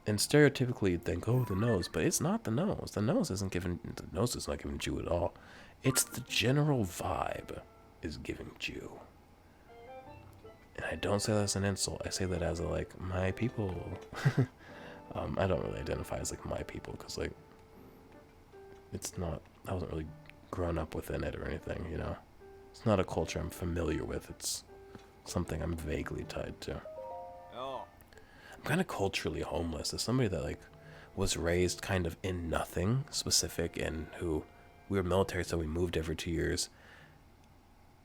And stereotypically you'd think, oh, the nose. But it's not the nose. The nose is not giving Jew at all. It's the general vibe is giving Jew. And I don't say that as an insult. I say that as a, like, my people. I don't really identify as, like, my people. Because, like, it's not, I wasn't really grown up within it or anything, you know. It's not a culture I'm familiar with. It's something I'm vaguely tied to. I'm kind of culturally homeless. As somebody that, like, was raised kind of in nothing specific, and who we were military, so we moved every 2 years.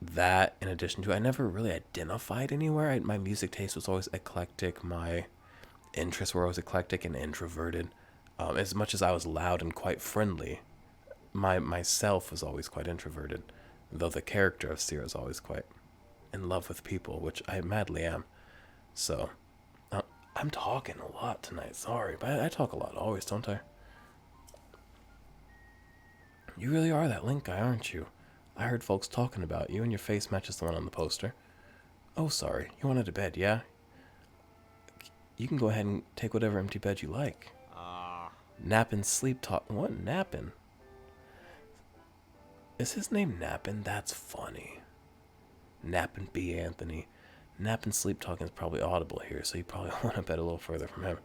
That, in addition to, I never really identified anywhere. My music taste was always eclectic. My interests were always eclectic and introverted. As much as I was loud and quite friendly, myself was always quite introverted. Though the character of Siaha is always quite in love with people, which I madly am. So, I'm talking a lot tonight. Sorry, but I talk a lot always, don't I? You really are that Link guy, aren't you? I heard folks talking about you, and your face matches the one on the poster. Oh, sorry. You wanted a bed, yeah? You can go ahead and take whatever empty bed you like. Nappin' sleep talk. What Nappin'? Is his name Nappin'? That's funny. Nappin' B. Anthony. Nappin' sleep talking is probably audible here, so you probably want to bed a little further from him.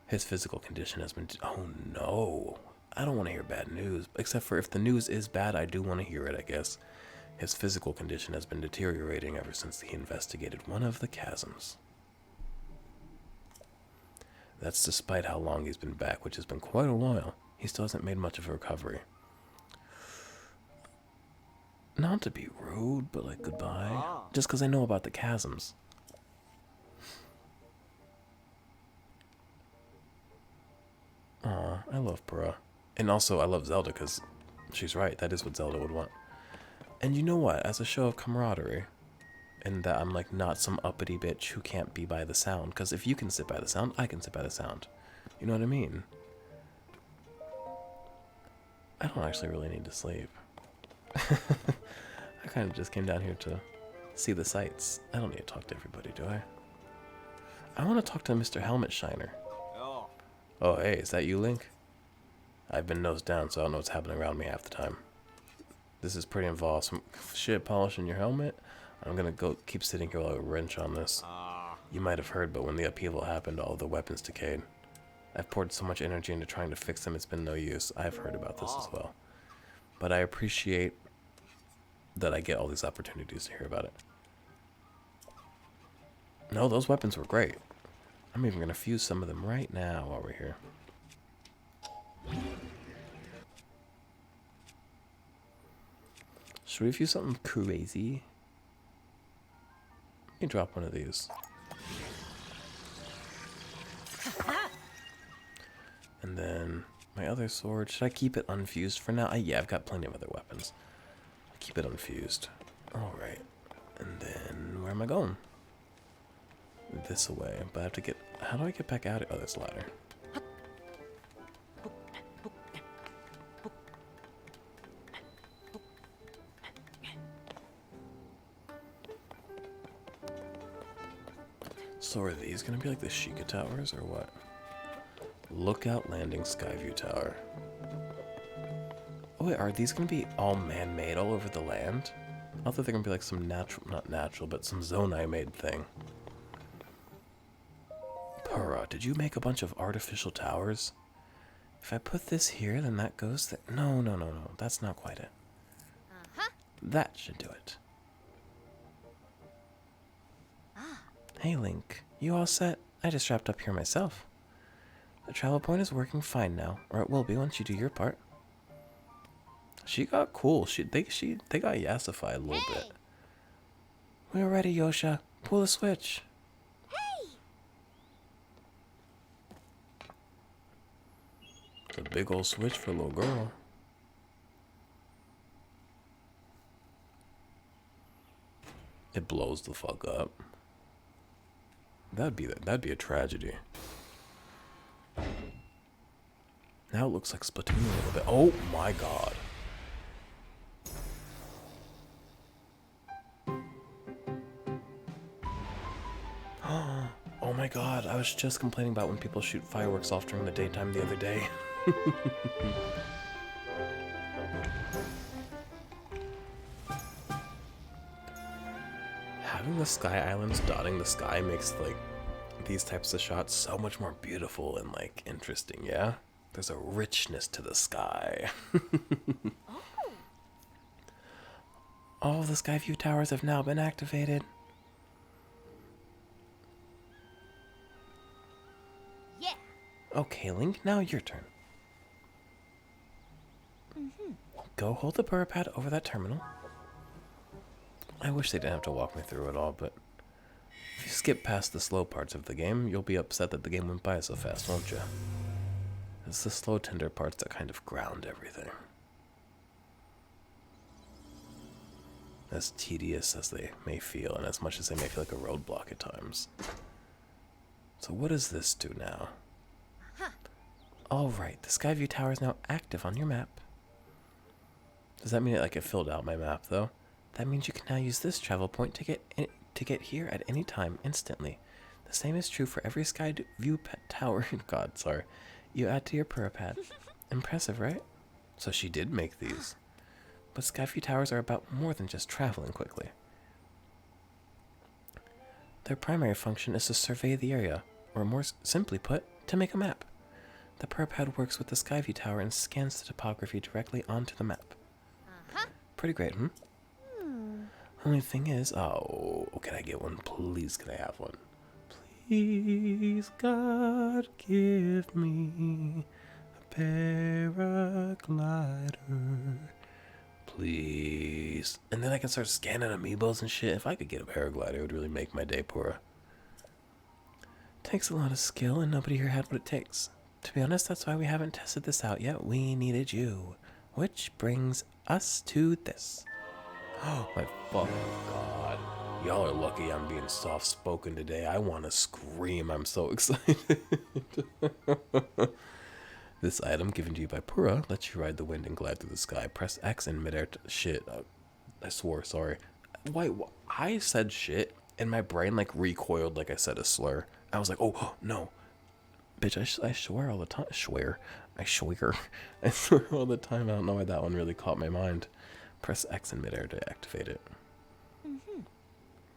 His physical condition has been... Oh, no. I don't want to hear bad news. Except for if the news is bad, I do want to hear it, I guess. His physical condition has been deteriorating ever since he investigated one of the chasms. That's despite how long he's been back, which has been quite a while. He still hasn't made much of a recovery. Not to be rude, but like goodbye. Just because I know about the chasms. Aw, I love Para. And also, I love Zelda because she's right. That is what Zelda would want. And you know what? As a show of camaraderie, and that I'm like not some uppity bitch who can't be by the sound. Because if you can sit by the sound, I can sit by the sound. You know what I mean? I don't actually really need to sleep. I kind of just came down here to see the sights. I don't need to talk to everybody, do I? I want to talk to Mr. Helmet Shiner. Oh, hey, is that you, Link? I've been nose down, so I don't know what's happening around me half the time. This is pretty involved. Some shit polishing your helmet. I'm gonna go keep sitting here while I wrench on this. You might have heard, but when the upheaval happened, all the weapons decayed. I've poured so much energy into trying to fix them, it's been no use. I've heard about this as well. But I appreciate that I get all these opportunities to hear about it. No, those weapons were great. I'm even gonna fuse some of them right now while we're here. Should we fuse something crazy? Let me drop one of these. And then my other sword, should I keep it unfused for now? Yeah, I've got plenty of other weapons. I'll keep it unfused. Alright. And then, where am I going? This away, but I have to get, how do I get back out? Oh, this ladder. So are these gonna be like the Sheikah Towers or what? Lookout Landing Skyview Tower. Oh wait, are these gonna be all man-made all over the land? I thought they're gonna be like some natural, not natural, but some Zonai-made thing. Para, did you make a bunch of artificial towers? If I put this here, then that goes there. No, no, no, no. That's not quite it. That should do it. Hey, Link. You all set? I just wrapped up here myself. The travel point is working fine now, or it will be once you do your part. She got cool. They got yassified a little bit. We're ready, Yosha. Pull the switch. It's a big old switch for a little girl. It blows the fuck up. That'd be a tragedy. Now it looks like Splatoon a little bit. Oh my god. Oh my god, I was just complaining about when people shoot fireworks off during the daytime the other day. Having the sky islands dotting the sky makes like these types of shots so much more beautiful and like interesting, yeah? There's a richness to the sky. All of the Skyview towers have now been activated. Yeah. Okay, Link, now your turn. Go hold the burr pad over that terminal. I wish they didn't have to walk me through it all, but if you skip past the slow parts of the game, you'll be upset that the game went by so fast, won't you? It's the slow, tender parts that kind of ground everything. As tedious as they may feel, and as much as they may feel like a roadblock at times. So what does this do now? Alright, the Skyview Tower is now active on your map. Does that mean it filled out my map, though? That means you can now use this travel point to get here at any time, instantly. The same is true for every Skyview Tower, God, sorry, you add to your pad. Impressive, right? So she did make these. But Skyview Towers are about more than just traveling quickly. Their primary function is to survey the area, or more simply put, to make a map. The pad works with the Skyview Tower and scans the topography directly onto the map. Pretty great, hmm? Only thing is, oh, can I get one? Please, can I have one? Please, God, give me a paraglider. Please. And then I can start scanning amiibos and shit. If I could get a paraglider, it would really make my day, Pura. Takes a lot of skill, and nobody here had what it takes. To be honest, that's why we haven't tested this out yet. We needed you. Which brings us to this. Oh my fucking god. Y'all are lucky I'm being soft-spoken today. I want to scream. I'm so excited. This item, given to you by Pura, lets you ride the wind and glide through the sky. Press X in midair shit. I swore, sorry. Why? I said shit, and my brain, like, recoiled like I said a slur. I was like, oh, no. Bitch, I swear all the time. I swear all the time. I don't know why that one really caught my mind. Press X in midair to activate it.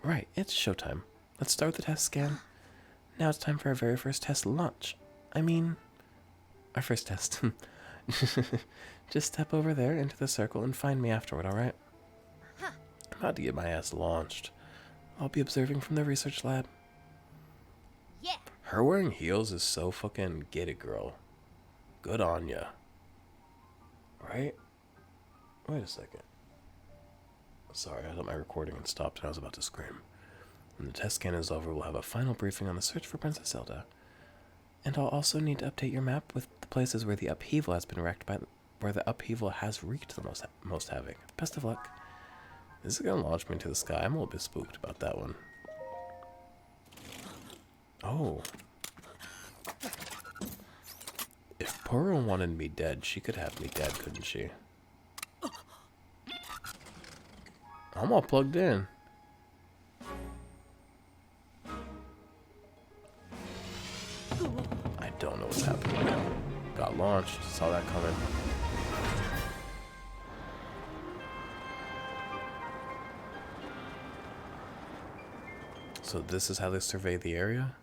Right, it's showtime. Let's start the test scan. Now it's time for our very first test launch. I mean, our first test. Just step over there into the circle and find me afterward, alright? I'm about to get my ass launched. I'll be observing from the research lab. Yeah. Her wearing heels is so fucking get it, girl. Good on ya. Right? Wait a second. Sorry, I thought my recording had stopped and I was about to scream. When the test scan is over, we'll have a final briefing on the search for Princess Zelda. And I'll also need to update your map with the places where the upheaval has been wrecked by where the upheaval has wreaked the most havoc. Best of luck. This is gonna launch me into the sky. I'm a little bit spooked about that one. Oh. If Pura wanted me dead, she could have me dead, couldn't she? I'm all plugged in. I don't know what's happening now. Got launched. Saw that coming. So this is how they survey the area?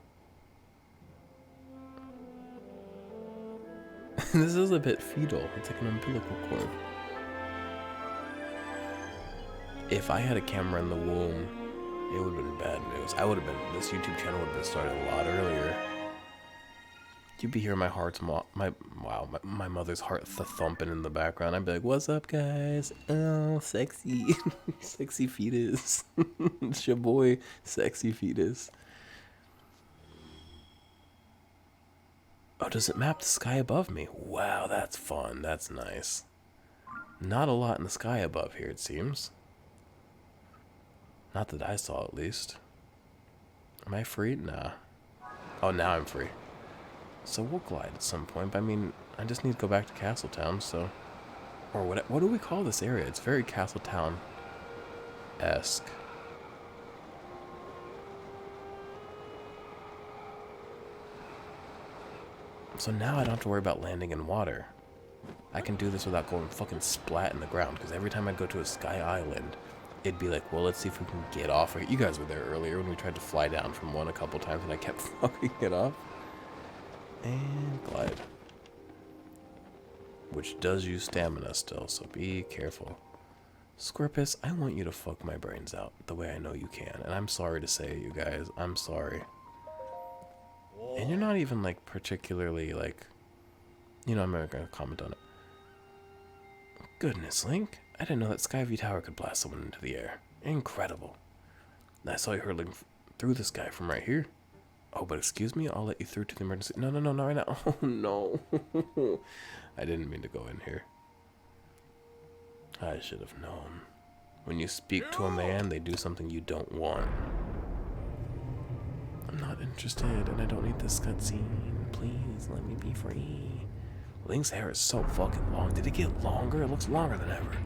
This is a bit fetal. It's like an umbilical cord. If I had a camera in the womb, it would have been bad news. This YouTube channel would have been started a lot earlier. You'd be hearing my my mother's heart thumping in the background. I'd be like, what's up, guys? Oh, sexy. Sexy fetus. It's your boy, sexy fetus. Oh, does it map the sky above me? Wow, that's fun. That's nice. Not a lot in the sky above here, it seems. Not that I saw, at least. Am I free? Nah. Oh, now I'm free. So we'll glide at some point. But I mean, I just need to go back to Castletown, so... Or what do we call this area? It's very Castletown-esque. So now I don't have to worry about landing in water. I can do this without going fucking splat in the ground, because every time I go to a sky island, it'd be like, well, let's see if we can get off. You guys were there earlier when we tried to fly down from one a couple times, and I kept fucking it off. And glide. Which does use stamina still, so be careful. Scorpus, I want you to fuck my brains out the way I know you can. And I'm sorry to say it, you guys. I'm sorry. And you're not even, like, particularly, like... You know, I'm not going to comment on it. Goodness, Link. I didn't know that Skyview Tower could blast someone into the air. Incredible. I saw you hurtling through the sky from right here. Oh, but excuse me, I'll let you through to the emergency... No, not right now. Oh, no. I didn't mean to go in here. I should have known. When you speak to a man, they do something you don't want. I'm not interested, and I don't need this cutscene. Please, let me be free. Link's hair is so fucking long. Did it get longer? It looks longer than ever.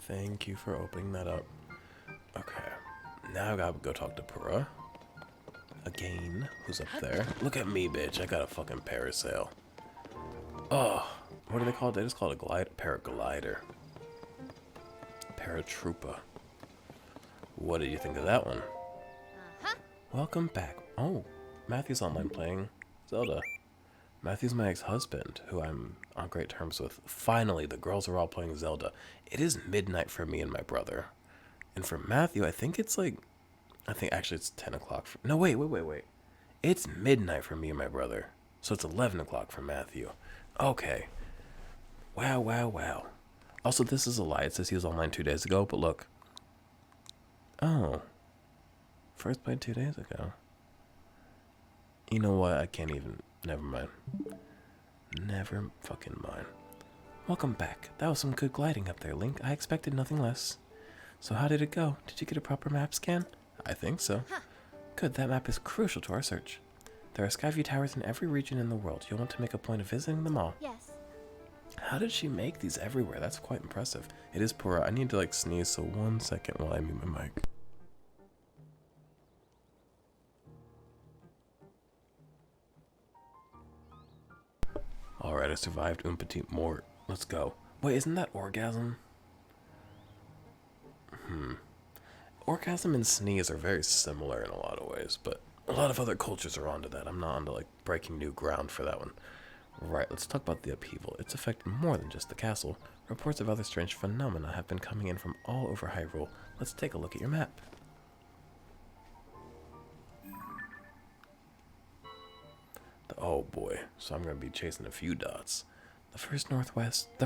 Thank you for opening that up. Okay. Now I gotta go talk to Pura. Again. Who's up there? Look at me, bitch. I got a fucking parasail. Oh. What do they call it? They just call it a paraglider. Paratroopa. What did you think of that one? Welcome back. Oh. Matthew's online playing Zelda. Matthew's my ex-husband, who I'm on great terms with. Finally, the girls are all playing Zelda. It is midnight for me and my brother. And for Matthew, I think it's like... I think actually it's 10 o'clock. No, wait. It's midnight for me and my brother. So it's 11 o'clock for Matthew. Okay. Wow. Also, this is a lie. It says he was online 2 days ago, but look. Oh. First played 2 days ago. You know what? I can't even... Never mind. Never fucking mind. Welcome back. That was some good gliding up there, Link. I expected nothing less. So how did it go? Did you get a proper map scan? I think so. Huh. Good, that map is crucial to our search. There are skyview towers in every region in the world. You'll want to make a point of visiting them all. Yes. How did she make these everywhere? That's quite impressive. It is Pura. I need to like sneeze, so 1 second while I mute my mic. Alright, I survived un petit mort. Let's go. Wait, isn't that orgasm? Orgasm and sneeze are very similar in a lot of ways, but a lot of other cultures are onto that. I'm not onto like breaking new ground for that one. Right, let's talk about the upheaval. It's affected more than just the castle. Reports of other strange phenomena have been coming in from all over Hyrule. Let's take a look at your map. Oh boy, so I'm going to be chasing a few dots. The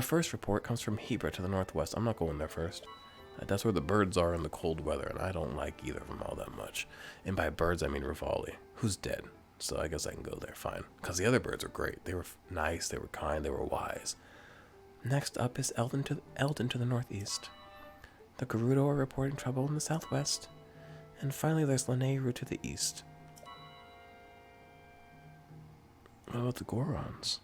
first report comes from Hebra to the northwest. I'm not going there first. That's where the birds are in the cold weather, and I don't like either of them all that much. And by birds, I mean Rivali, who's dead. So I guess I can go there fine. Because the other birds are great. They were nice, they were kind, they were wise. Next up is Eldon to the northeast. The Gerudo are reporting trouble in the southwest. And finally, there's Lanayru to the east. What about the Gorons?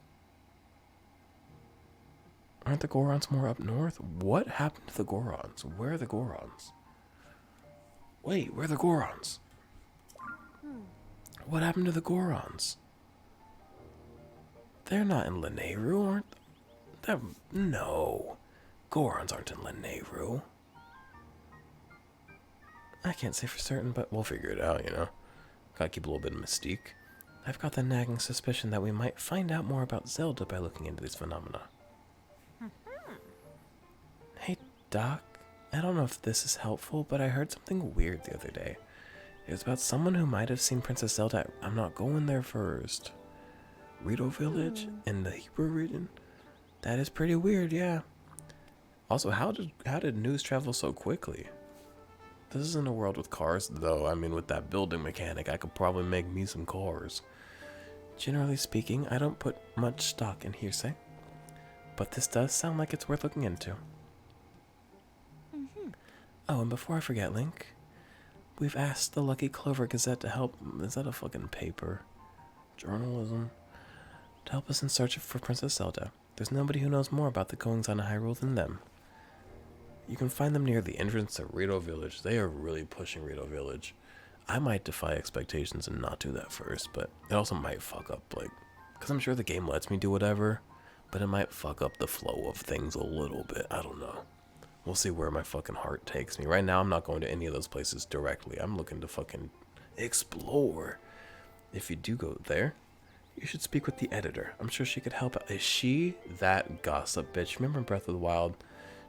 Aren't the Gorons more up north? What happened to the Gorons? Where are the Gorons? Wait, where are the Gorons? What happened to the Gorons? They're not in Lanayru, aren't they? No. Gorons aren't in Lanayru. I can't say for certain, but we'll figure it out, you know? Gotta keep a little bit of mystique. I've got the nagging suspicion that we might find out more about Zelda by looking into these phenomena. Hey, Doc. I don't know if this is helpful, but I heard something weird the other day. It was about someone who might have seen Princess Zelda. I'm not going there first. Rito Village in the Hebrew region? That is pretty weird, yeah. Also, how did news travel so quickly? This isn't a world with cars, though. I mean, with that building mechanic, I could probably make me some cars. Generally speaking, I don't put much stock in hearsay. But this does sound like it's worth looking into. Oh, and before I forget, Link, we've asked the Lucky Clover Gazette to help. Is that a fucking paper? Journalism? To help us in search for Princess Zelda. There's nobody who knows more about the goings on in Hyrule than them. You can find them near the entrance to Rito Village. They are really pushing Rito Village. I might defy expectations and not do that first, but it also might fuck up, like, because I'm sure the game lets me do whatever, but it might fuck up the flow of things a little bit. I don't know. We'll see where my fucking heart takes me. Right now, I'm not going to any of those places directly. I'm looking to fucking explore. If you do go there, you should speak with the editor. I'm sure she could help out. Is she that gossip bitch? Remember in Breath of the Wild,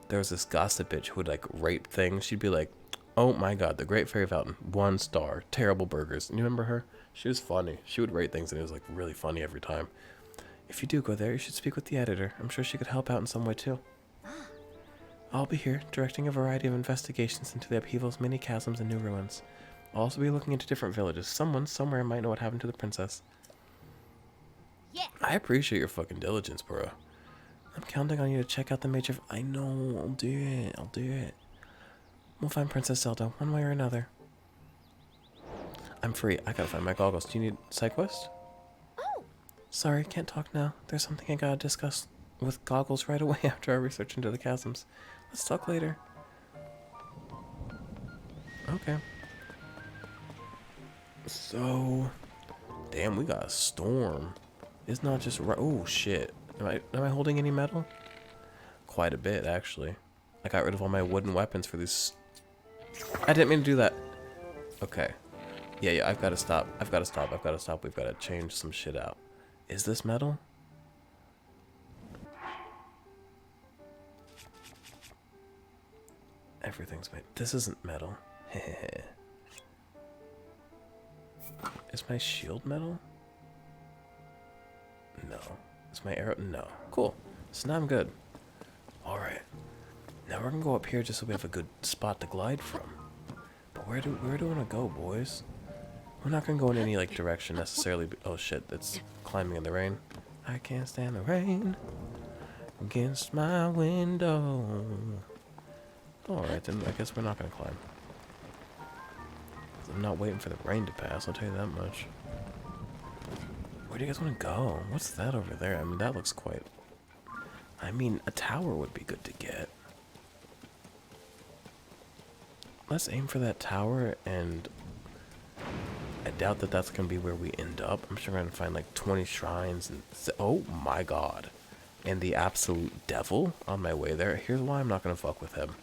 there was this gossip bitch who would like rate things. She'd be like, oh my god, the Great Fairy Fountain, 1 star, terrible burgers. And you remember her? She was funny. She would rate things and it was like really funny every time. If you do go there, you should speak with the editor. I'm sure she could help out in some way too. I'll be here, directing a variety of investigations into the upheavals, many chasms, and new ruins. I'll also be looking into different villages. Someone somewhere might know what happened to the princess. Yeah. I appreciate your fucking diligence, bro. I'm counting on you to check out the major... I know, I'll do it. I'll do it. We'll find Princess Zelda, one way or another. I'm free. I gotta find my goggles. Do you need side quest? Oh. Sorry, can't talk now. There's something I gotta discuss with goggles right away after I research into the chasms. Let's talk later. Okay. So, damn, we got a storm. It's not just oh shit. Am I holding any metal? Quite a bit, actually. I got rid of all my wooden weapons for these. I didn't mean to do that. Okay. Yeah, I've got to stop. We've got to change some shit out. Is this metal? Everything's made. This isn't metal. Is my shield metal? No. Is my arrow? No. Cool. So now I'm good. Alright. Now we're gonna go up here just so we have a good spot to glide from. But where do we wanna go, boys? We're not gonna go in any like direction necessarily. Oh shit, that's climbing in the rain. I can't stand the rain against my window. Alright, then I guess we're not gonna climb. I'm not waiting for the rain to pass, I'll tell you that much. Where do you guys want to go? What's that over there? I mean, that looks quite... I mean, a tower would be good to get. Let's aim for that tower, and I doubt that that's going to be where we end up. I'm sure we're going to find like 20 shrines and... Oh my god. And the absolute devil on my way there. Here's why I'm not going to fuck with him.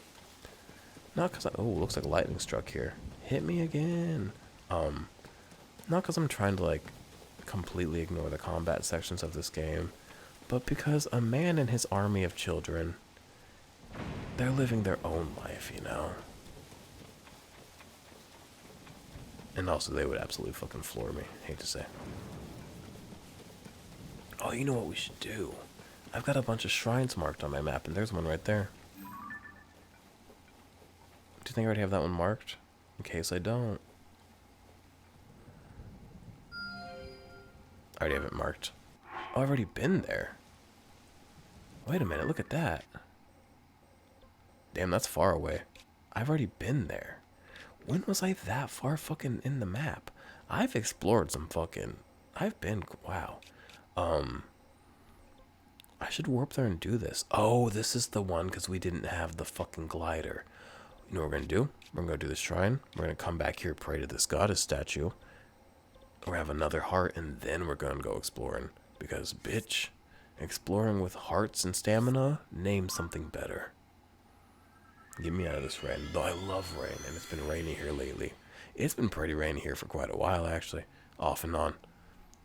Not because I... Oh, looks like lightning struck here. Hit me again. Not because I'm trying to like completely ignore the combat sections of this game, but because a man and his army of children, they're living their own life, you know? And also they would absolutely fucking floor me, hate to say. Oh, you know what we should do? I've got a bunch of shrines marked on my map, and there's one right there. Do you think I already have that one marked? In case I don't. I already have it marked. Oh, I've already been there. Wait a minute, look at that. Damn, that's far away. I've already been there. When was I that far fucking in the map? I've explored some fucking... I've been... Wow. I should warp there and do this. Oh, this is the one because we didn't have the fucking glider. You know what we're going to do? We're going to go do the shrine. We're going to come back here, pray to this goddess statue. Or have another heart, and then we're going to go exploring. Because, bitch, exploring with hearts and stamina, name something better. Get me out of this rain. Though I love rain, and it's been rainy here lately. It's been pretty rainy here for quite a while, actually. Off and on.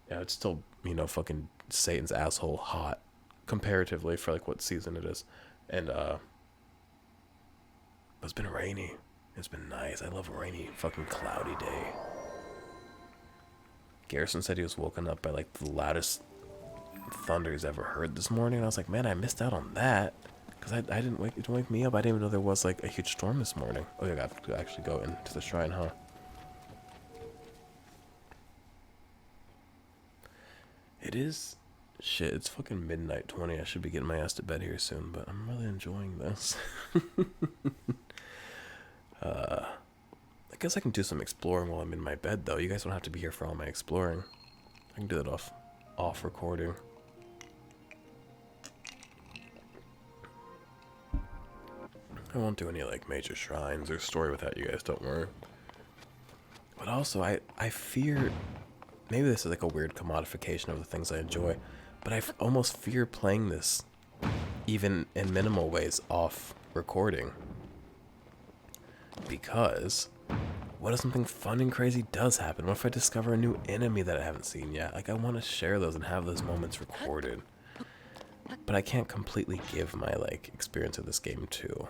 Yeah, it's still, you know, fucking Satan's asshole hot. Comparatively for, like, what season it is. And, it's been rainy. It's been nice. I love a rainy, fucking cloudy day. Garrison said he was woken up by like the loudest thunder he's ever heard this morning. And I was like, man, I missed out on that. Because it didn't wake me up. I didn't even know there was like a huge storm this morning. Oh, you got to actually go into the shrine, huh? It is... Shit, it's fucking midnight 20. I should be getting my ass to bed here soon, but I'm really enjoying this. I guess I can do some exploring while I'm in my bed, though. You guys don't have to be here for all my exploring. I can do that off recording. I won't do any, like, major shrines or story without you guys, don't worry. But also, I fear... Maybe this is, like, a weird commodification of the things I enjoy, but I almost fear playing this, even in minimal ways, off recording. Because... what if something fun and crazy does happen? What if I discover a new enemy that I haven't seen yet? Like, I want to share those and have those moments recorded. But I can't completely give my, like, experience of this game to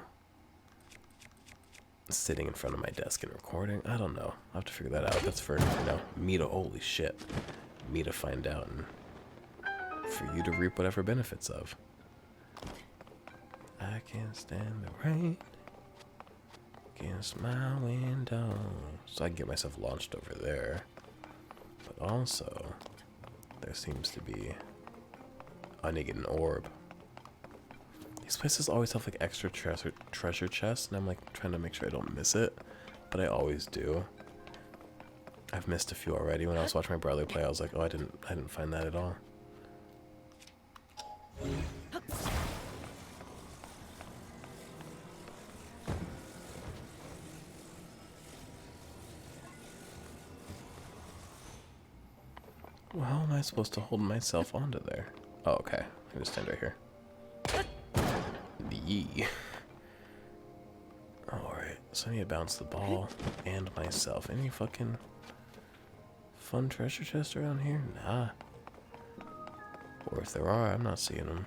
sitting in front of my desk and recording. I don't know. I'll have to figure that out. That's for, you know, me to... Holy shit. Me to find out and for you to reap whatever benefits of. I can't stand the rain against my window. So I can get myself launched over there. But also, there seems to be... I need to get an orb. These places always have like extra treasure chests, and I'm like trying to make sure I don't miss it. But I always do. I've missed a few already. When I was watching my brother play, I was like, oh, I didn't find that at all. Well, how am I supposed to hold myself onto there? Oh, okay. I can just stand right here. Yee. Alright, so I need to bounce the ball and myself. Any fucking fun treasure chest around here? Nah. Or if there are, I'm not seeing them.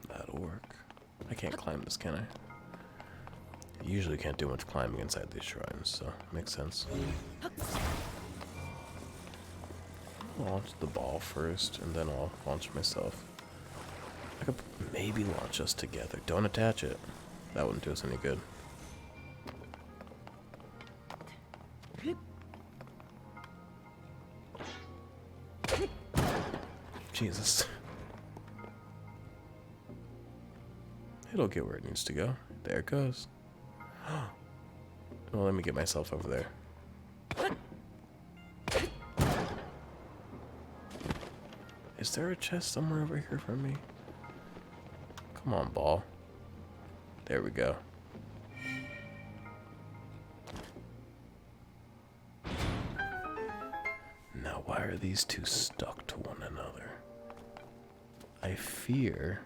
That'll work. I can't climb this, can I? You usually can't do much climbing inside these shrines, so makes sense. I'll launch the ball first, and then I'll launch myself. I could maybe launch us together. Don't attach it. That wouldn't do us any good. Jesus. It'll get where it needs to go. There it goes. Well, let me get myself over there. Is there a chest somewhere over here for me? Come on, ball. There we go. Now, why are these two stuck to one another? I fear...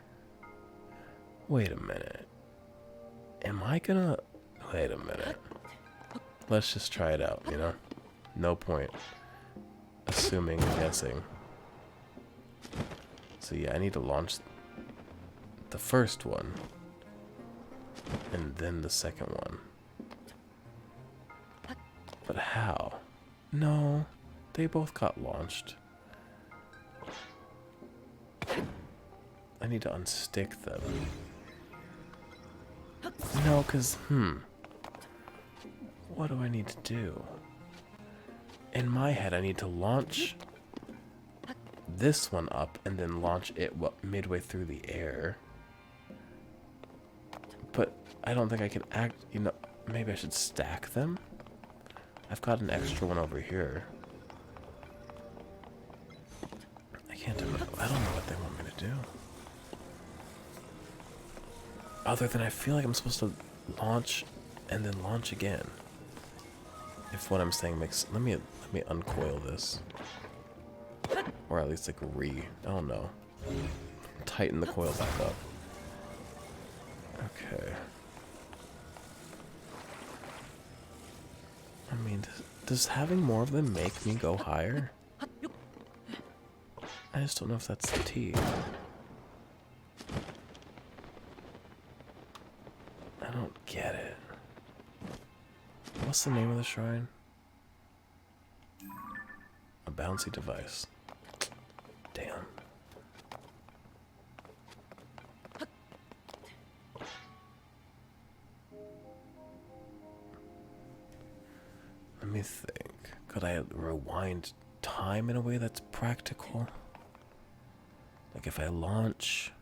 Wait a minute. Am I gonna... Wait a minute. Let's just try it out, you know? No point assuming and guessing. So yeah, I need to launch the first one. And then the second one. But how? No, they both got launched. I need to unstick them. No, because, what do I need to do? In my head, I need to launch this one up and then launch it midway through the air. But I don't think I can maybe I should stack them? I've got an extra one over here. I don't know what they want me to do. Other than I feel like I'm supposed to launch and then launch again. If what I'm saying makes... Let me uncoil this. Or at least like I don't know. Tighten the coil back up. Okay. I mean, does having more of them make me go higher? I just don't know if that's the T. I don't get it. What's the name of the shrine? A bouncy device. Damn. Let me think. Could I rewind time in a way that's practical? Like if I launch...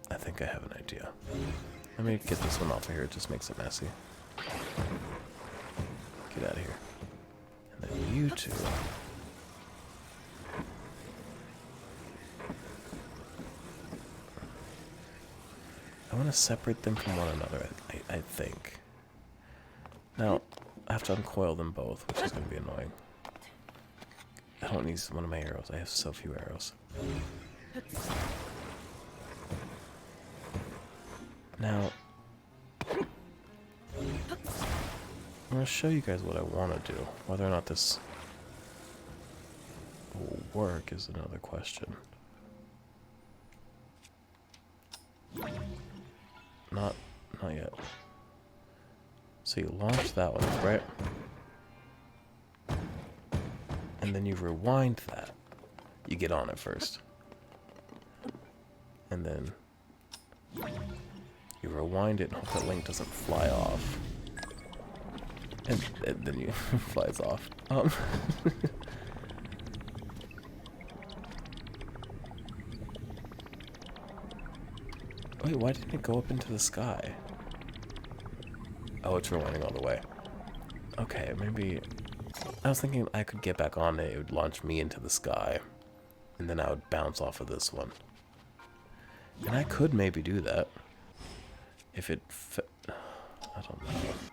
I think I have an idea. Let me get this one off of here, it just makes it messy. Get out of here. And then you two... I want to separate them from one another, I think. Now, I have to uncoil them both, which is going to be annoying. I don't need one of my arrows, I have so few arrows. Now, I'm going to show you guys what I want to do. Whether or not this will work is another question. Not yet. So you launch that one, right? And then you rewind that. You get on it first. And then you rewind it and hope that link doesn't fly off. And then you flies off. Wait, why didn't it go up into the sky? Oh, it's rewinding all the way. Okay, maybe... I was thinking I could get back on it, it would launch me into the sky. and then I would bounce off of this one. And I could maybe do that if it I don't know.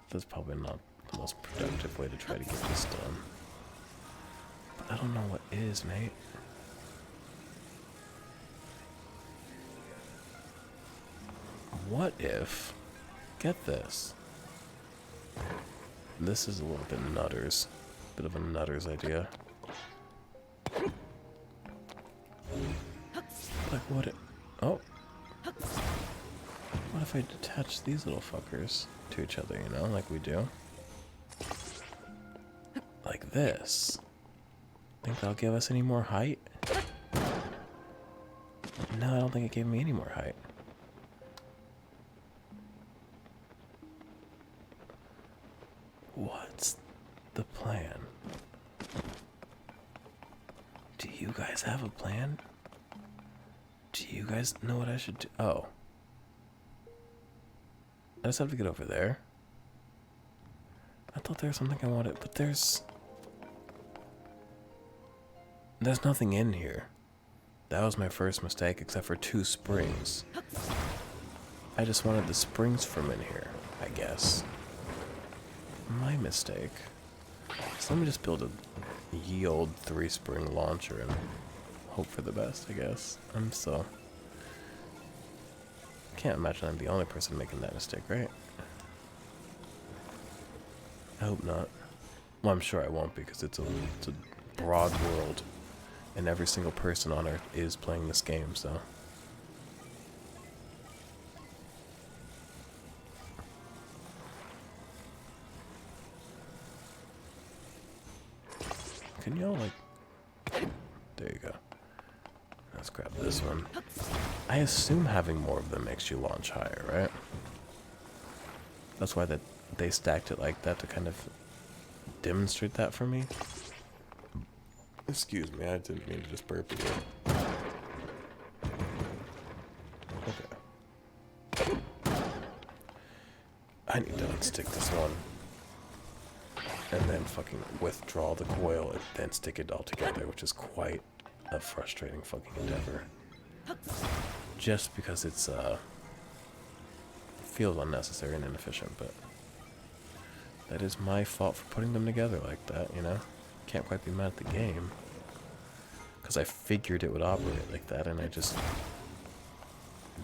That's probably not the most productive way to try to get this done. But I don't know what is, mate. What if... Get this. This is a little bit nutters. Bit of a nutters idea. Like what if... Oh. What if I detach these little fuckers to each other, you know, like we do? Like this. Think that'll give us any more height? No, I don't think it gave me any more height. What's the plan? Do you guys have a plan? Do you guys know what I should do? Oh. I just have to get over there. I thought there was something I wanted, but there's nothing in here. That was my first mistake, except for 2 springs. I just wanted the springs from in here, I guess. My mistake. So let me just build a ye old 3-spring launcher and hope for the best, I guess. Can't imagine I'm the only person making that mistake, right? I hope not. Well, I'm sure I won't, because it's a broad world, and every single person on Earth is playing this game, so... Can y'all, like... There you go. Let's grab this one. I assume having more of them makes you launch higher, right? That's why they stacked it like that, to kind of demonstrate that for me. Excuse me, I didn't mean to just burp again. Okay. I need to unstick this one. And then fucking withdraw the coil and then stick it all together, which is quite a frustrating fucking endeavor. Just because it's feels unnecessary and inefficient, but that is my fault for putting them together like that, you know? Can't quite be mad at the game, because I figured it would operate like that, and I just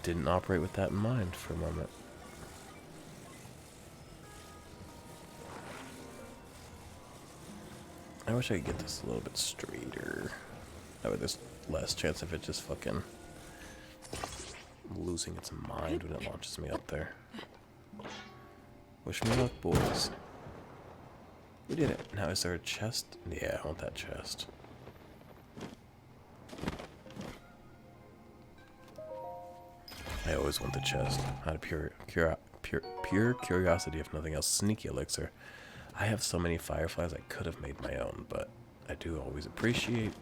didn't operate with that in mind for a moment. I wish I could get this a little bit straighter. That way there's less chance of it just fucking losing its mind when it launches me up there. Wish me luck, boys. We did it. Now, is there a chest? Yeah, I want that chest. I always want the chest. Out of pure curiosity, if nothing else. Sneaky elixir. I have so many fireflies I could have made my own, but I do always appreciate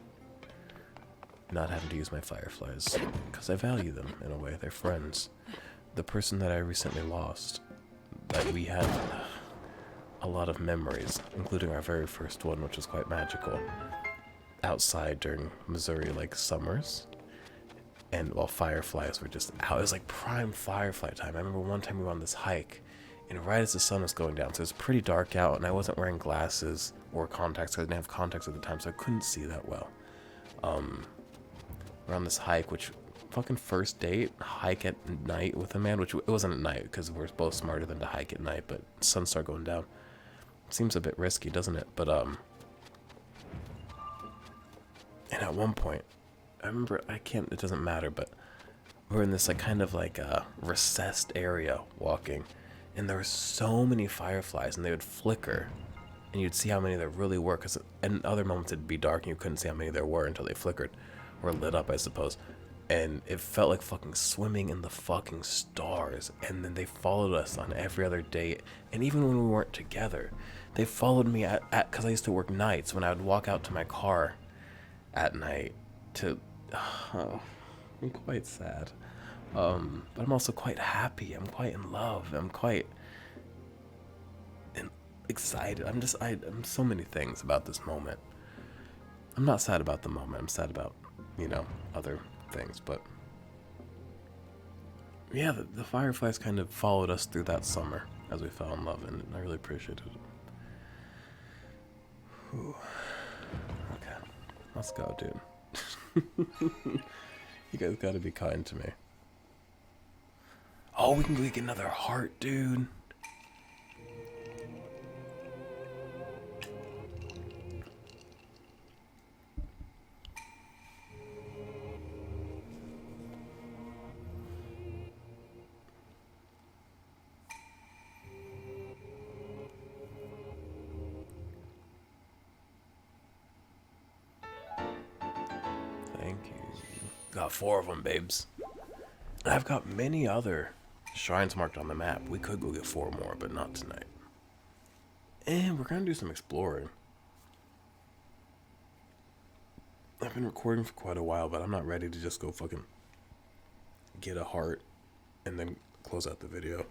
not having to use my fireflies, because I value them in a way. They're friends. The person that I recently lost, that we had a lot of memories, including our very first one, which was quite magical, outside during Missouri like summers, and while fireflies were just out. It was like prime firefly time. I remember one time we were on this hike, and right as the sun was going down, so it was pretty dark out, and I wasn't wearing glasses or contacts, because I didn't have contacts at the time, so I couldn't see that well. We're on this hike, which fucking first date, hike at night with a man, which it wasn't at night, because we're both smarter than to hike at night, but sun started going down. Seems a bit risky, doesn't it? But, and at one point, I remember, it doesn't matter, but we're in this, like, kind of like a recessed area walking, and there were so many fireflies, and they would flicker, and you'd see how many there really were, because in other moments it'd be dark, and you couldn't see how many there were until they flickered, or lit up, I suppose. And it felt like fucking swimming in the fucking stars. And then they followed us on every other date. And even when we weren't together, they followed me because I used to work nights, when I would walk out to my car at night to... I'm quite sad. But I'm also quite happy. I'm quite in love. I'm quite excited. I'm so many things about this moment. I'm not sad about the moment. I'm sad about you know, other things. But yeah, the fireflies kind of followed us through that summer as we fell in love, and I really appreciated it. Whew. Okay, let's go, dude. You guys gotta be kind to me. Oh, we can go get another heart, dude. Thank you. Got 4 of them, babes. I've got many other shrines marked on the map. We could go get 4 more, but not tonight. And we're gonna do some exploring. I've been recording for quite a while, but I'm not ready to just go fucking get a heart and then close out the video.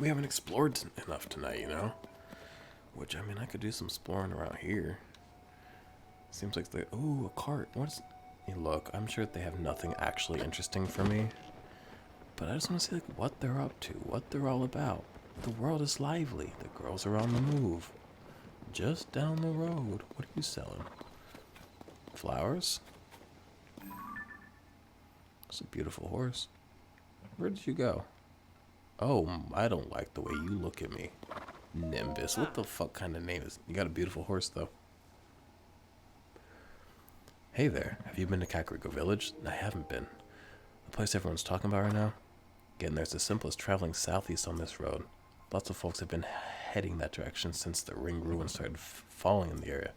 We haven't explored enough tonight, you know? Which, I mean, I could do some exploring around here. Seems like they... Ooh, a cart. What's... Hey, look, I'm sure they have nothing actually interesting for me. But I just want to see, like, what they're up to. What they're all about. The world is lively. The girls are on the move. Just down the road. What are you selling? Flowers? It's a beautiful horse. Where did you go? Oh, I don't like the way you look at me. Nimbus. What the fuck kind of name is... You got a beautiful horse, though. Hey there, have you been to Kakariko Village? I haven't been. The place everyone's talking about right now? Getting there is as simple as traveling southeast on this road. Lots of folks have been heading that direction since the ring ruins started falling in the area.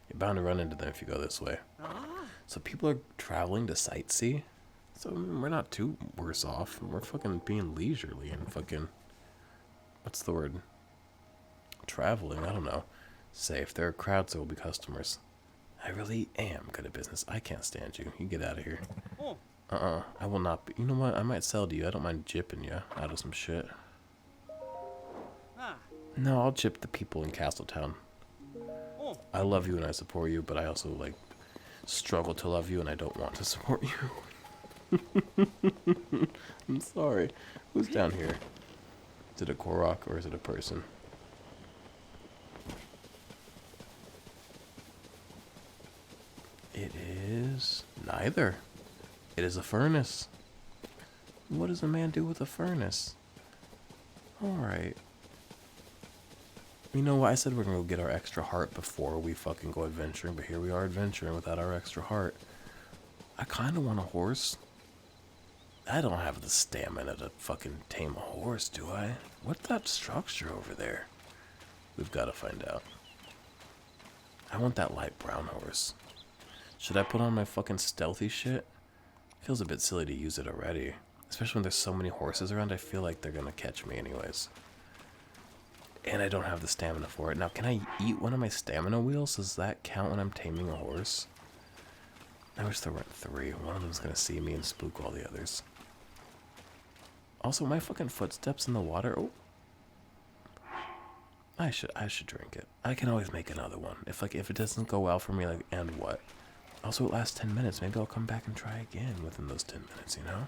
You're bound to run into them if you go this way. So people are traveling to sightsee? So I mean, we're not too worse off. We're fucking being leisurely and fucking... What's the word? Traveling, I don't know. Say, if there are crowds, there will be customers. I really am good at business. I can't stand you. You get out of here. I will not be. You know what? I might sell to you. I don't mind jipping you out of some shit. No, I'll jip the people in Castletown. I love you and I support you, but I also, like, struggle to love you and I don't want to support you. I'm sorry. Who's down here? Is it a Korok or is it a person? It is neither. It is a furnace. What does a man do with a furnace? Alright. You know what? I said we're gonna go get our extra heart before we fucking go adventuring, but here we are adventuring without our extra heart. I kinda want a horse. I don't have the stamina to fucking tame a horse, do I? What's that structure over there? We've gotta find out. I want that light brown horse. Should I put on my fucking stealthy shit? Feels a bit silly to use it already. Especially when there's so many horses around, I feel like they're gonna catch me anyways. And I don't have the stamina for it. Now, can I eat one of my stamina wheels? Does that count when I'm taming a horse? I wish there weren't 3. One of them's gonna see me and spook all the others. Also, my fucking footsteps in the water... Oh. I should drink it. I can always make another one. If it doesn't go well for me, like, and what? Also, it lasts 10 minutes. Maybe I'll come back and try again within those 10 minutes, you know?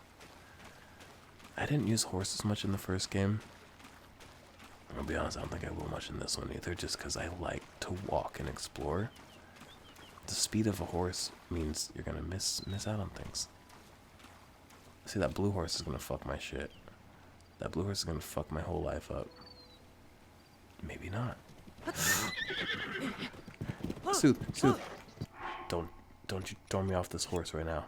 I didn't use horses much in the first game. I'll be honest, I don't think I will much in this one either, just because I like to walk and explore. The speed of a horse means you're gonna miss out on things. See, that blue horse is gonna fuck my shit. That blue horse is gonna fuck my whole life up. Maybe not. Soothe. Don't you throw me off this horse right now.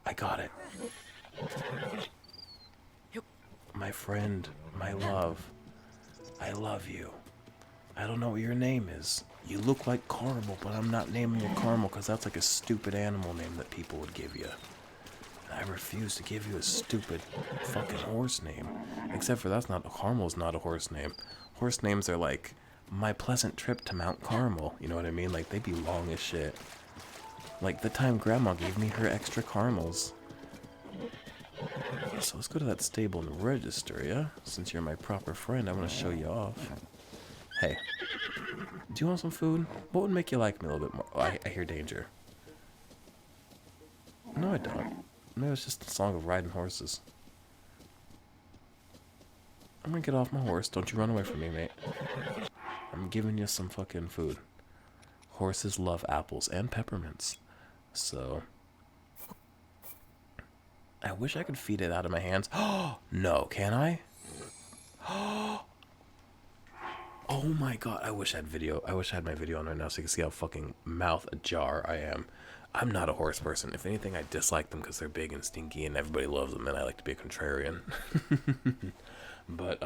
I got it. My friend, my love. I love you. I don't know what your name is. You look like Caramel, but I'm not naming you Caramel because that's like a stupid animal name that people would give you. I refuse to give you a stupid fucking horse name. Except for Caramel's not a horse name. Horse names are like, my pleasant trip to Mount Carmel. You know what I mean? Like, they be long as shit. Like the time Grandma gave me her extra caramels. So let's go to that stable and register, yeah? Since you're my proper friend, I want to show you off. Hey, do you want some food? What would make you like me a little bit more? Oh, I hear danger. No, I don't. Maybe it's just a song of riding horses. I'm gonna get off my horse. Don't you run away from me, mate. I'm giving you some fucking food. Horses love apples and peppermints. So... I wish I could feed it out of my hands. Oh, no, can I? Oh my god, I wish I had video. I wish I had my video on right now so you can see how fucking mouth ajar I am. I'm not a horse person. If anything, I dislike them because they're big and stinky and everybody loves them and I like to be a contrarian. But,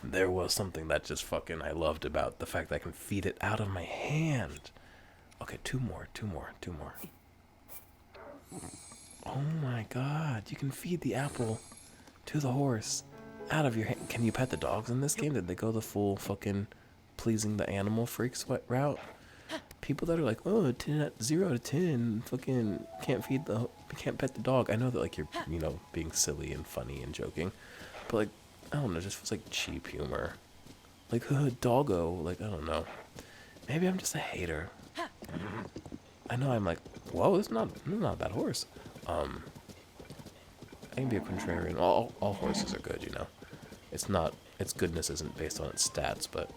there was something that just fucking I loved about the fact that I can feed it out of my hand. Okay, two more. Oh my god, you can feed the apple to the horse out of your hand. Can you pet the dogs in this game? Did they go the full fucking pleasing the animal freaks route? People that are like, oh, 0 to 10, fucking can't pet the dog. I know that like you're, you know, being silly and funny and joking, but like, I don't know, it just feels like cheap humor. Like, doggo, like, I don't know. Maybe I'm just a hater. I know I'm like, whoa, this is not a bad horse. I can be a contrarian. All horses are good, you know. It's not, its goodness isn't based on its stats, but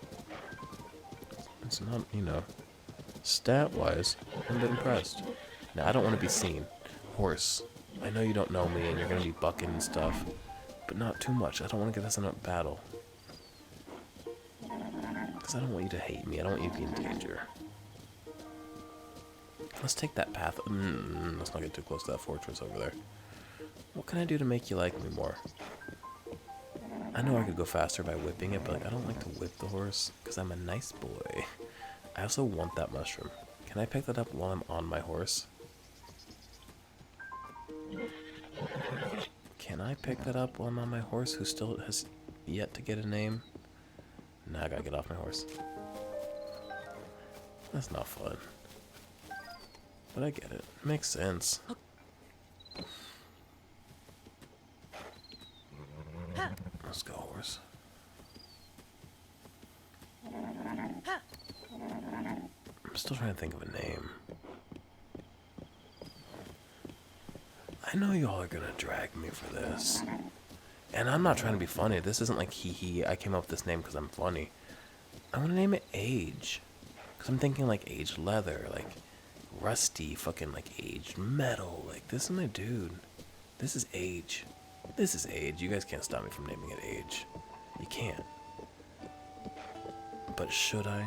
it's not, you know, stat-wise, I'm a bit impressed. Now, I don't want to be seen. Horse, I know you don't know me and you're going to be bucking and stuff, but not too much. I don't want to get us in a battle. Because I don't want you to hate me. I don't want you to be in danger. Let's take that path. Let's not get too close to that fortress over there. What can I do to make you like me more? I know I could go faster by whipping it, but like, I don't like to whip the horse because I'm a nice boy. I also want that mushroom. Can I pick that up while I'm on my horse? Can I pick that up while I'm on my horse who still has yet to get a name? Nah, I gotta get off my horse. That's not fun. But I get it. Makes sense. Let's go, horse. I'm still trying to think of a name. I know y'all are gonna drag me for this. And I'm not trying to be funny. This isn't like hee, I came up with this name because I'm funny. I want to name it Age. Because I'm thinking like aged leather, like rusty, fucking like aged metal. Like, this is my dude. This is Age. This is Age. You guys can't stop me from naming it Age. You can't. But should I?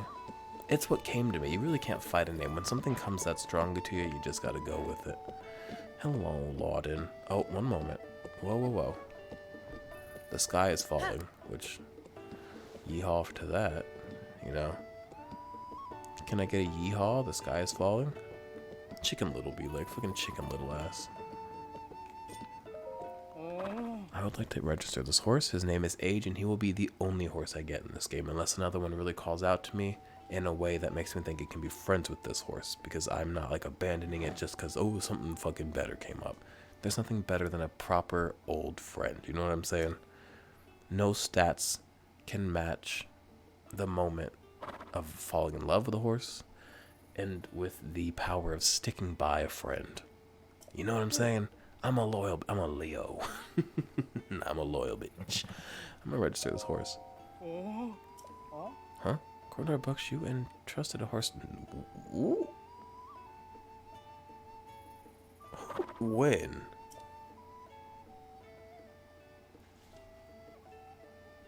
It's what came to me. You really can't fight a name. When something comes that strongly to you, you just gotta go with it. Hello, Lauden. Oh, one moment. Whoa. The sky is falling, which, yeehaw to that, you know. Can I get a yeehaw? The sky is falling? Chicken Little be like, fucking Chicken Little ass. I would like to register this horse. His name is Age, and he will be the only horse I get in this game, unless another one really calls out to me in a way that makes me think it can be friends with this horse, because I'm not like abandoning it just because, oh, something fucking better came up. There's nothing better than a proper old friend, you know what I'm saying? No stats can match the moment of falling in love with a horse and with the power of sticking by a friend. You know what I'm saying? I'm a Leo. I'm a loyal bitch. I'm gonna register this horse. Huh? According to our books, you entrusted a horse. Ooh. When?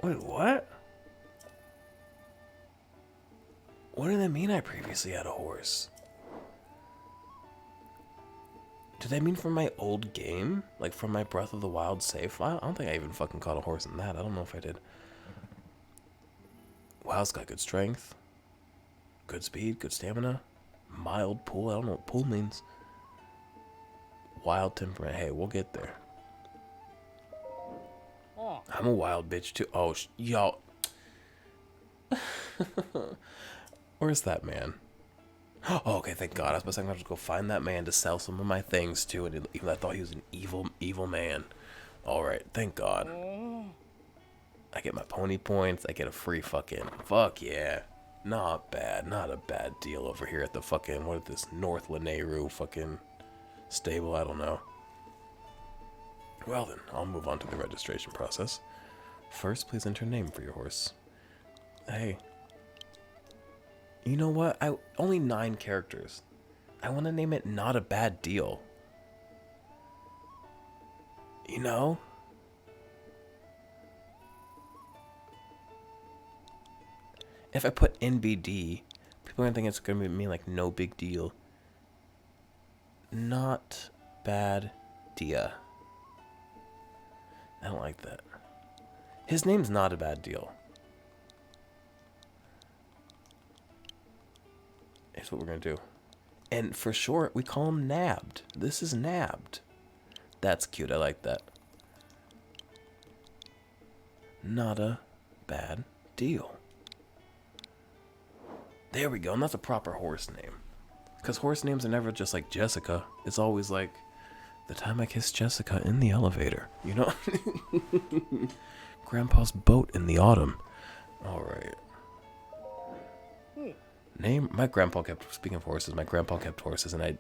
Wait, what? What do they mean I previously had a horse? Do they mean from my old game? Like from my Breath of the Wild save? I don't think I even fucking caught a horse in that. I don't know if I did. Wow, it's got good strength. Good speed, good stamina. Mild pull. I don't know what pull means. Wild temperament. Hey, we'll get there. I'm a wild bitch too. Oh, y'all. Where's that man? Oh, okay, thank God. I was about to go find that man to sell some of my things to, and even I thought he was an evil man. Alright, thank God. I get my pony points. I get a free fucking... Fuck yeah. Not bad. Not a bad deal over here at the fucking... What is this? North Lanayru fucking stable? I don't know. Well then, I'll move on to the registration process. First, please enter a name for your horse. Hey. You know what? Only 9 characters. I want to name it Not a Bad Deal. You know? If I put NBD, people are going to think it's going to mean like no big deal. Not bad deal. I don't like that. His name's Not a Bad Deal. Here's what we're going to do. And for short, we call him Nabbed. This is Nabbed. That's cute. I like that. Not a bad deal. There we go. And that's a proper horse name. Because horse names are never just like Jessica. It's always like, the time I kissed Jessica in the elevator. You know? Grandpa's boat in the autumn. Alright. Name, my grandpa kept, speaking of horses, my grandpa kept horses, and I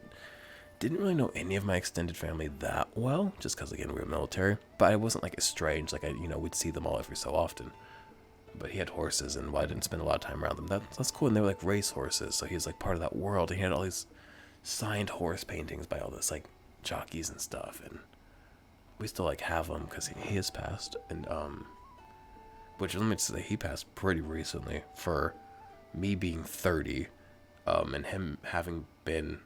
didn't really know any of my extended family that well, just because, again, we were military, but I wasn't, like, estranged, like, we'd see them all every so often, but he had horses, and I didn't spend a lot of time around them. That's cool, and they were, like, race horses, so he was, like, part of that world, and he had all these signed horse paintings by all this, like, jockeys and stuff, and we still, like, have them, because he has passed, and, which, let me say, he passed pretty recently, for me being 30, and him having been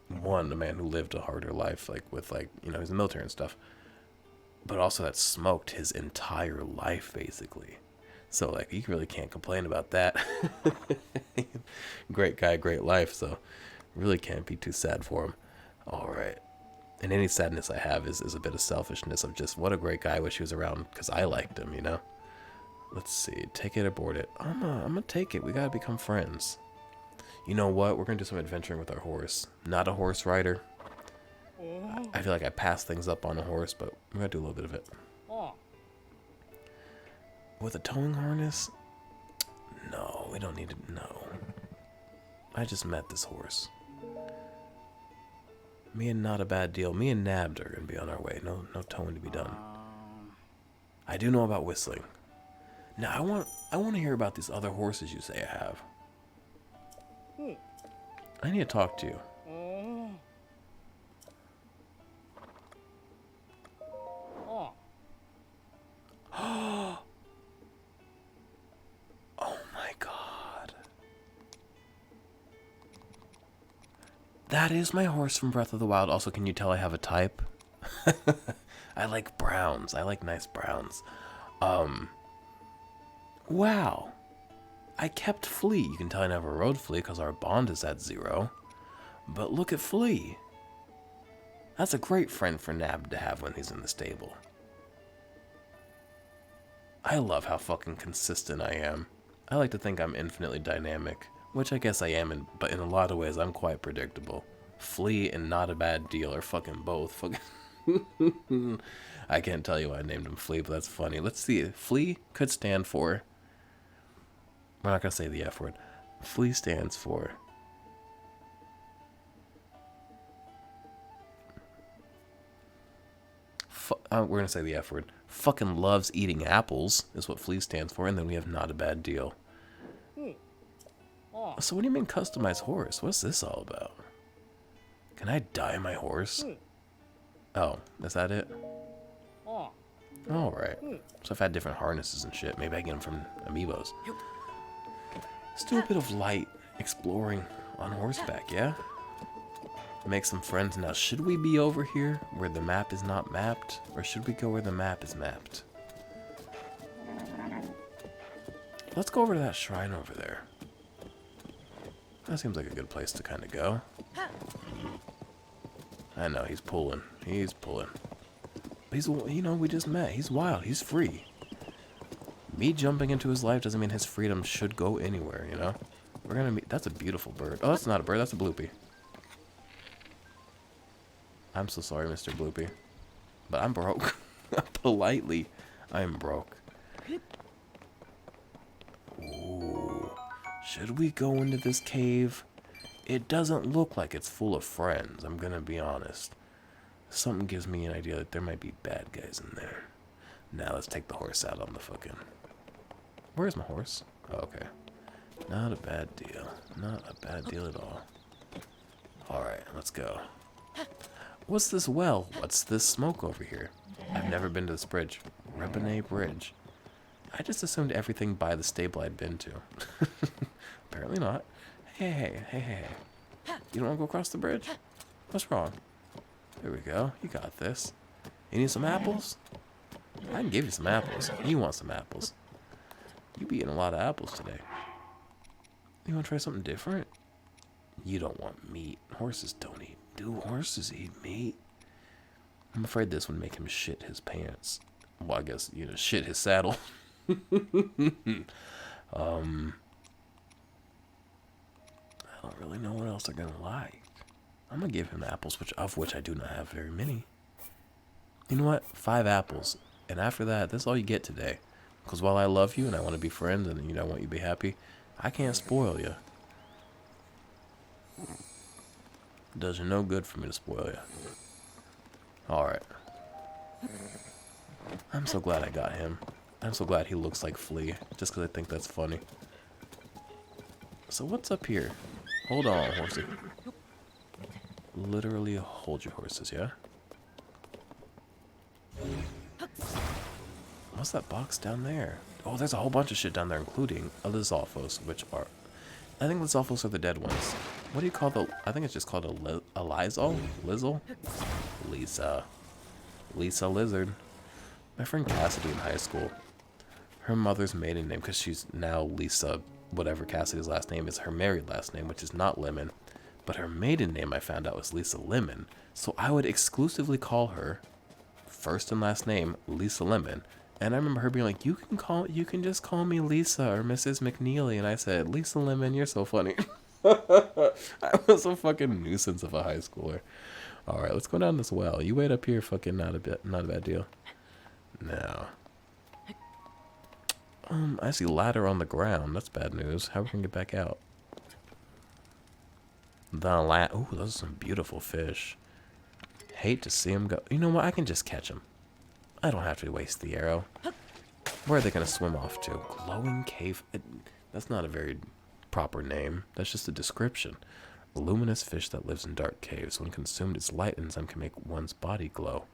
a man who lived a harder life, like with he's in the military and stuff, but also that smoked his entire life basically. So like you really can't complain about that. Great guy, great life. So really can't be too sad for him. All right. And any sadness I have is a bit of selfishness of just what a great guy. I wish he was around because I liked him, you know. Let's see. Take it or board it. I'm gonna take it. We gotta become friends. You know what? We're gonna do some adventuring with our horse. Not a horse rider. I feel like I pass things up on a horse, but we're gonna do a little bit of it. With a towing harness? No, we don't need it. No. I just met this horse. Me and Not a Bad Deal. Me and Nabbed are gonna be on our way. No towing to be done. I do know about whistling. Now I want to hear about these other horses you say I have. I need to talk to you. Oh my God. That is my horse from Breath of the Wild. Also, can you tell I have a type? I like browns. I like nice browns. Wow. I kept Flea. You can tell I never rode Flea because our bond is at 0. But look at Flea. That's a great friend for Nab to have when he's in the stable. I love how fucking consistent I am. I like to think I'm infinitely dynamic, which I guess I am, but in a lot of ways I'm quite predictable. Flea and Not a Bad Deal are fucking both. Fucking I can't tell you why I named him Flea, but that's funny. Let's see. Flea could stand for... We're not going to say the F word. Flea stands for... we're going to say the F word. Fucking loves eating apples is what Flea stands for. And then we have Not a Bad Deal. So what do you mean customized horse? What's this all about? Can I dye my horse? Oh, is that it? Alright. So I've had different harnesses and shit. Maybe I get them from Amiibos. Let's do a bit of light exploring on horseback, yeah? Make some friends. Now, should we be over here where the map is not mapped? Or should we go where the map is mapped? Let's go over to that shrine over there. That seems like a good place to kind of go. I know, he's pulling. He's pulling. He's, we just met. He's wild. He's free. Me jumping into his life doesn't mean his freedom should go anywhere, you know? We're gonna meet. That's a beautiful bird. Oh, that's not a bird. That's a bloopy. I'm so sorry, Mr. Bloopy. But I'm broke. Politely. I'm broke. Ooh. Should we go into this cave? It doesn't look like it's full of friends, I'm gonna be honest. Something gives me an idea that there might be bad guys in there. Now let's take the horse out on the fucking... Where's my horse? Oh, okay. Not a bad deal. Not a bad deal at all. Alright, let's go. What's this well? What's this smoke over here? I've never been to this bridge. Rebene Bridge. I just assumed everything by the stable I'd been to. Apparently not. Hey. You don't want to go across the bridge? What's wrong? There we go. You got this. You need some apples? I can give you some apples. You want some apples. You be eating a lot of apples today. You want to try something different? You don't want meat. Horses don't eat. Do horses eat meat? I'm afraid this would make him shit his pants. Well, I guess, shit his saddle. I don't really know what else they're gonna like. I'm gonna give him apples, of which I do not have very many. You know what? 5 apples. And after that, that's all you get today. Because while I love you and I want to be friends and I want you to be happy, I can't spoil you. It does you no good for me to spoil you. Alright. I'm so glad I got him. I'm so glad he looks like Flea, just because I think that's funny. So what's up here? Hold on, horsey. Literally hold your horses, yeah? What's that box down there? Oh, there's a whole bunch of shit down there, including a Lizalfos, which are... I think Lizalfos are the dead ones. What do you call the... I think it's just called a Lizal? Lizzle? Lisa Lizard. My friend Cassidy in high school. Her mother's maiden name, because she's now Lisa, whatever Cassidy's last name is, her married last name, which is not Lemon. But her maiden name, I found out, was Lisa Lemon. So I would exclusively call her, first and last name, Lisa Lemon. And I remember her being like, you can just call me Lisa or Mrs. McNeely. And I said, Lisa Lemon, you're so funny. I was a fucking nuisance of a high schooler. Alright, let's go down this well. You wait up here, fucking not a bad deal. No. I see ladder on the ground. That's bad news. How are we gonna get back out? Ooh, those are some beautiful fish. Hate to see them go. You know what? I can just catch them. I don't have to waste the arrow. Where are they gonna swim off to? Glowing cave. That's not a very proper name. That's just a description. A luminous fish that lives in dark caves. When consumed, its light enzyme can make one's body glow.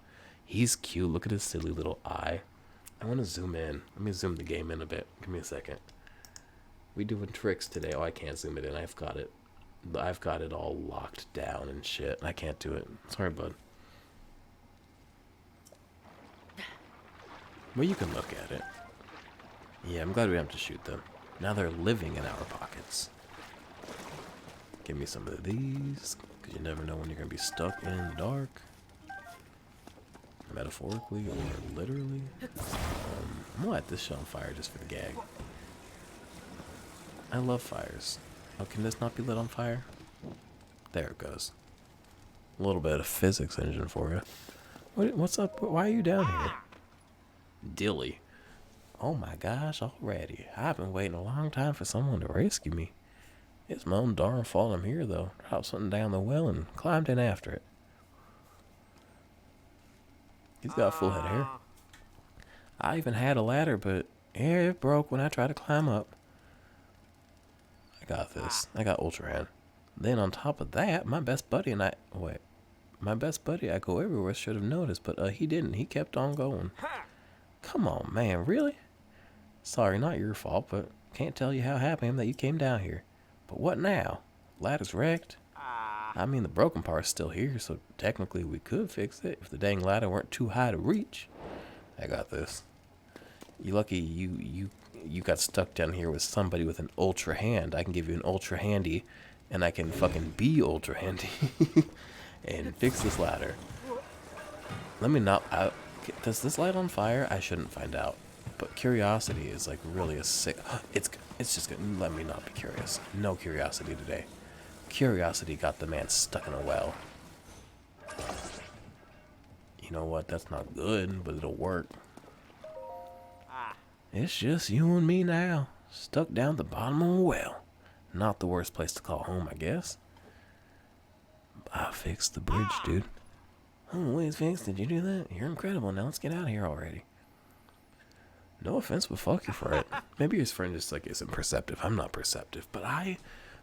He's cute. Look at his silly little eye. I want to zoom in. Let me zoom the game in a bit. Give me a second. We doing tricks today. Oh, I can't zoom it in. I've got it all locked down and shit. I can't do it. Sorry, bud. Well, you can look at it. Yeah, I'm glad we don't have to shoot them. Now they're living in our pockets. Give me some of these, because you never know when you're going to be stuck in the dark. Metaphorically or literally. I'm going to light this shit on fire just for the gag. I love fires. Oh, can this not be lit on fire? There it goes. A little bit of physics engine for you. What's up? Why are you down here? Dilly. Oh my gosh, already. I've been waiting a long time for someone to rescue me. It's my own darn fault I'm here, though. Dropped something down the well and climbed in after it. He's got a full head of hair. I even had a ladder, but it broke when I tried to climb up. I got this. I got Ultra Hand. Then on top of that, my best buddy I go everywhere with should have noticed, but he didn't. He kept on going. Come on, man, really? Sorry, not your fault, but can't tell you how happy I am that you came down here. But what now? Ladder's wrecked. I mean, the broken part's still here, so technically we could fix it if the dang ladder weren't too high to reach. I got this. You lucky you got stuck down here with somebody with an ultra hand. I can give you an ultra handy, and I can fucking be ultra handy and fix this ladder. Let me not. Does this light on fire? I shouldn't find out. But curiosity is like really a sick. It's just gonna let me not be curious. No curiosity today. Curiosity got the man stuck in a well. You You know what? That's not good, but it'll work. Ah. It's just you and me now, stuck down the bottom of a well. Not the worst place to call home, I guess. I fixed the bridge, dude. Oh, wait, it's fixed. Did you do that? You're incredible. Now let's get out of here already. No offense, but fuck you for it. Maybe his friend just like isn't perceptive. I'm not perceptive, but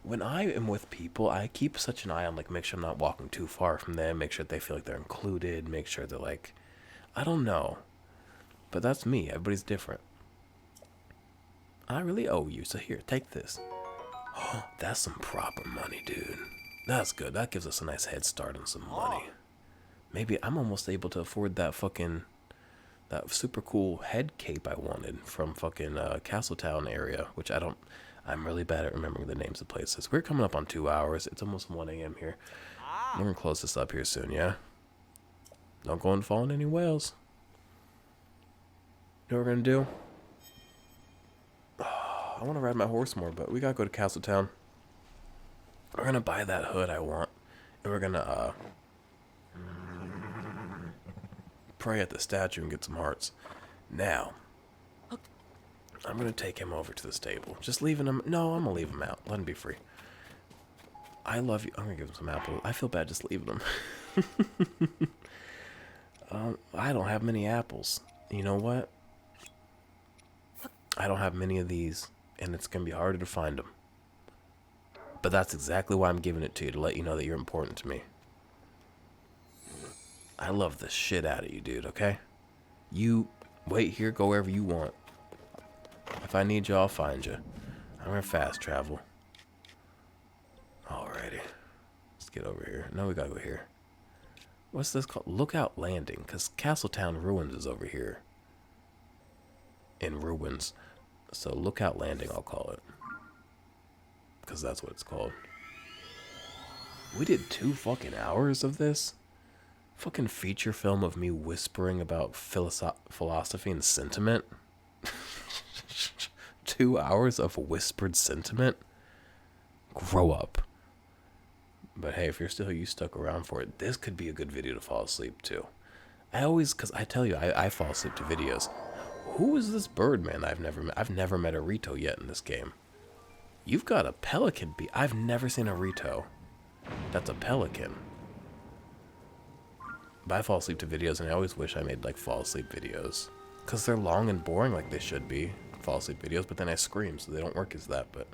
when I am with people, I keep such an eye on like make sure I'm not walking too far from them, make sure they feel like they're included, make sure they're like, I don't know, but that's me. Everybody's different. I really owe you, so here, take this. Oh, that's some proper money, dude. That's good. That gives us a nice head start on some money. Maybe I'm almost able to afford that that super cool head cape I wanted from fucking Castletown area, which I'm really bad at remembering the names of places. We're coming up on 2 hours. It's almost 1 a.m. here. We're gonna close this up here soon, yeah? Don't go and fall in any whales. You know what we're gonna do? I want to ride my horse more, but we gotta go to Castletown. We're gonna buy that hood I want, and we're gonna pray at the statue and get some hearts. Now, I'm gonna take him over to the stable. Just leaving him. No, I'm gonna leave him out. Let him be free. I love you. I'm gonna give him some apples. I feel bad just leaving him. I don't have many apples. You know what? I don't have many of these, and it's gonna be harder to find them. But that's exactly why I'm giving it to you, to let you know that you're important to me. I love the shit out of you, dude, okay? You wait here, go wherever you want. If I need you, I'll find you. I'm gonna fast travel. Alrighty. Let's get over here. No, we gotta go here. What's this called? Lookout Landing, because Castletown Ruins is over here. In ruins. So Lookout Landing, I'll call it. Because that's what it's called. We did 2 fucking hours of this? Fucking feature film of me whispering about philosophy and sentiment? 2 hours of whispered sentiment? Grow up. But hey, if you're still you stuck around for it, this could be a good video to fall asleep to. Because I tell you, I fall asleep to videos. Who is this bird man I've never met? I've never met a Rito yet in this game. You've got a pelican bee. I've never seen a Rito. That's a pelican. But I fall asleep to videos, and I always wish I made like fall asleep videos. Because they're long and boring like they should be. Fall asleep videos, but then I scream, so they don't work as that. But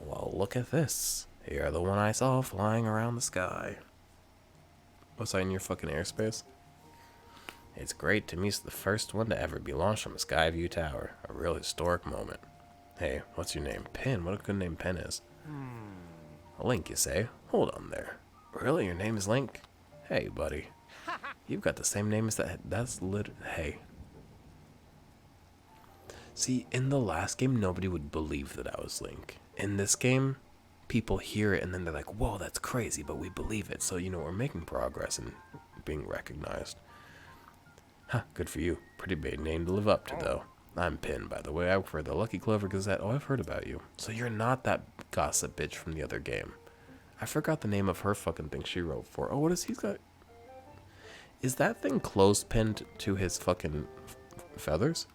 well, look at this. You're the one I saw flying around the sky. Was I in your fucking airspace? It's great to meet the first one to ever be launched from a Skyview tower. A real historic moment. Hey, what's your name? Pin. What a good name Pin is. Link, you say? Hold on there. Really? Your name is Link? Hey, buddy. You've got the same name as that. That's Hey. See, in the last game, nobody would believe that I was Link. In this game, people hear it and then they're like, whoa, that's crazy, but we believe it. So, you know, we're making progress and being recognized. Huh, good for you. Pretty big name to live up to, though. I'm Pin, by the way. I work for the Lucky Clover Gazette. Oh, I've heard about you. So you're not that gossip bitch from the other game. I forgot the name of her fucking thing she wrote for. Oh, what is he's got? Is that thing clothespined to his fucking feathers?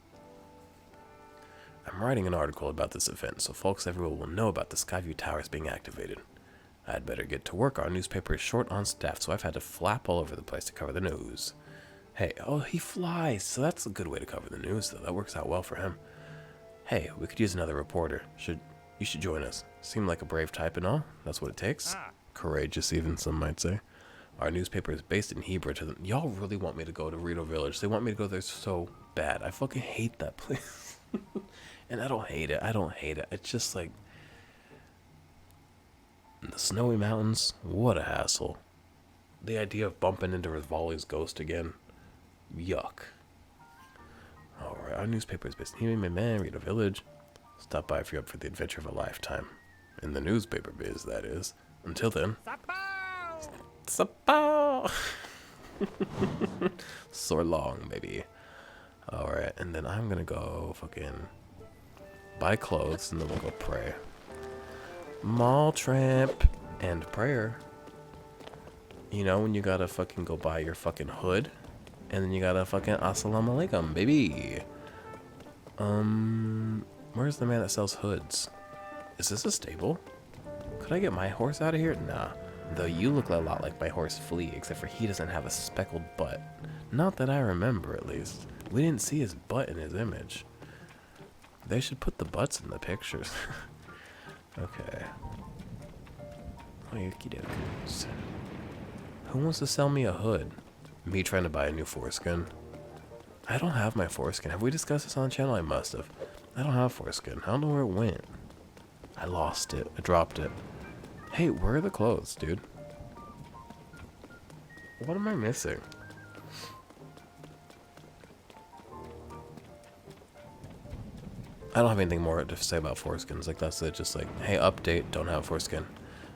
I'm writing an article about this event, so folks everywhere will know about the Skyview Towers being activated. I'd better get to work. Our newspaper is short on staff, so I've had to flap all over the place to cover the news. Hey, oh, he flies, so that's a good way to cover the news, though. That works out well for him. Hey, we could use another reporter. You should join us. Seem like a brave type and all. That's what it takes. Courageous, even some might say. Our newspaper is based in Hebron. Y'all really want me to go to Rito Village. They want me to go there so bad. I fucking hate that place. And I don't hate it. I don't hate it. It's just like the snowy mountains. What a hassle. The idea of bumping into Rivali's ghost again. Yuck. Alright, our newspaper is based in Hebron, man, Rito Village. Stop by if you're up for the adventure of a lifetime. In the newspaper biz, that is. Until then. Sapow! So long, baby. Alright, and then I'm gonna go fucking buy clothes and then we'll go pray. Mall trip and prayer. You know, when you gotta fucking go buy your fucking hood, and then you gotta fucking assalamu alaikum, baby. Where's the man that sells hoods? Is this a stable? Could I get my horse out of here? Nah. Though you look a lot like my horse Flea, except for he doesn't have a speckled butt. Not that I remember, at least. We didn't see his butt in his image. They should put the butts in the pictures. Okay. Okie dokies. Who wants to sell me a hood? Me trying to buy a new foreskin? I don't have my foreskin. Have we discussed this on the channel? I must have. I don't have foreskin. I don't know where it went. I lost it. I dropped it. Hey, where are the clothes, dude? What am I missing? I don't have anything more to say about foreskins. Like, that's it. Just like, hey, update, don't have foreskin.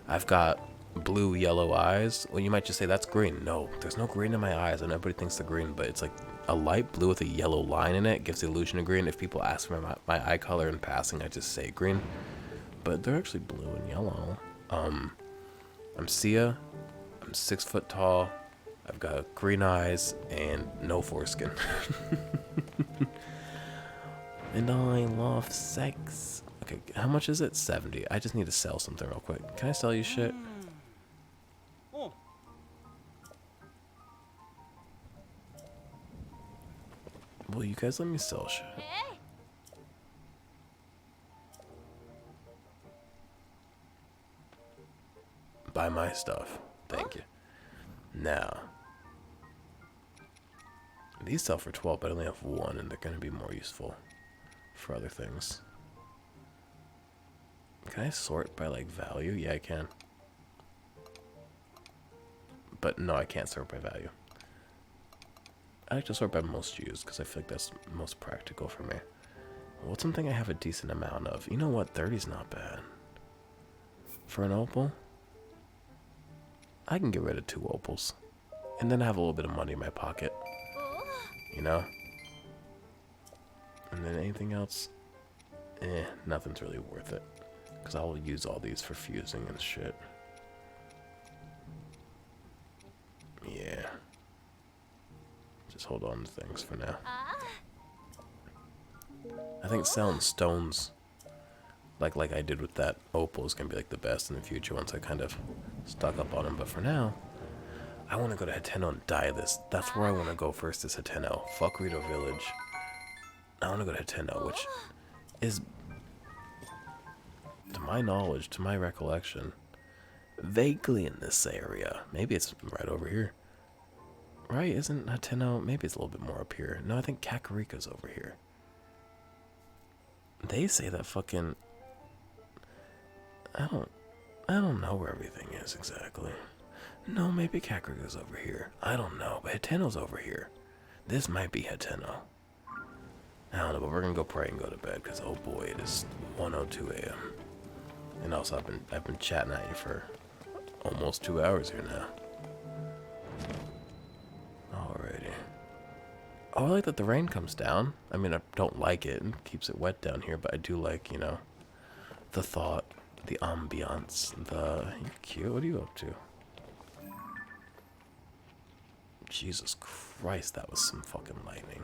I've got blue, yellow eyes. Well, you might just say that's green. No, there's no green in my eyes, and everybody thinks they're green, but it's like a light blue with a yellow line in it gives the illusion of green. If people ask for my eye color in passing, I just say green. But they're actually blue and yellow. I'm Siaha. I'm 6 foot tall. I've got green eyes and no foreskin. And I love sex. Okay, how much is it? 70. I just need to sell something real quick. Can I sell you shit? Oh. Will you guys let me sell shit? Eh? Buy my stuff. Thank you. Now, these sell for 12, but I only have one, and they're going to be more useful for other things. Can I sort by, like, value? Yeah, I can. But no, I can't sort by value. I like to sort by most used, because I feel like that's most practical for me. What's something I have a decent amount of? You know what? 30's not bad. For an opal, I can get rid of 2 opals. And then I have a little bit of money in my pocket. Oh. You know? And then anything else? Nothing's really worth it. Because I'll use all these for fusing and shit. Yeah. Just hold on to things for now. Ah. I think selling stones, like I did with that opal, is going to be like the best in the future once I kind of stock up on them. But for now, I want to go to Hateno and dye this. That's where I want to go first, is Hateno. Fuck Rito Village. I want to go to Hateno, which is, to my knowledge, to my recollection, vaguely in this area. Maybe it's right over here. Right? Isn't Hateno? Maybe it's a little bit more up here. No, I think Kakarika's over here. They say that fucking... I don't know where everything is exactly. No, maybe Kakarika's over here. I don't know, but Hateno's over here. This might be Hateno. I don't know, but we're gonna go pray and go to bed, because oh boy, it is 1:02 a.m. And also, I've been chatting at you for almost 2 hours here now. Alrighty. Oh, I like that the rain comes down. I mean, I don't like it and keeps it wet down here, but I do like, you know, the thought, the ambiance, You're cute. What are you up to? Jesus Christ, that was some fucking lightning.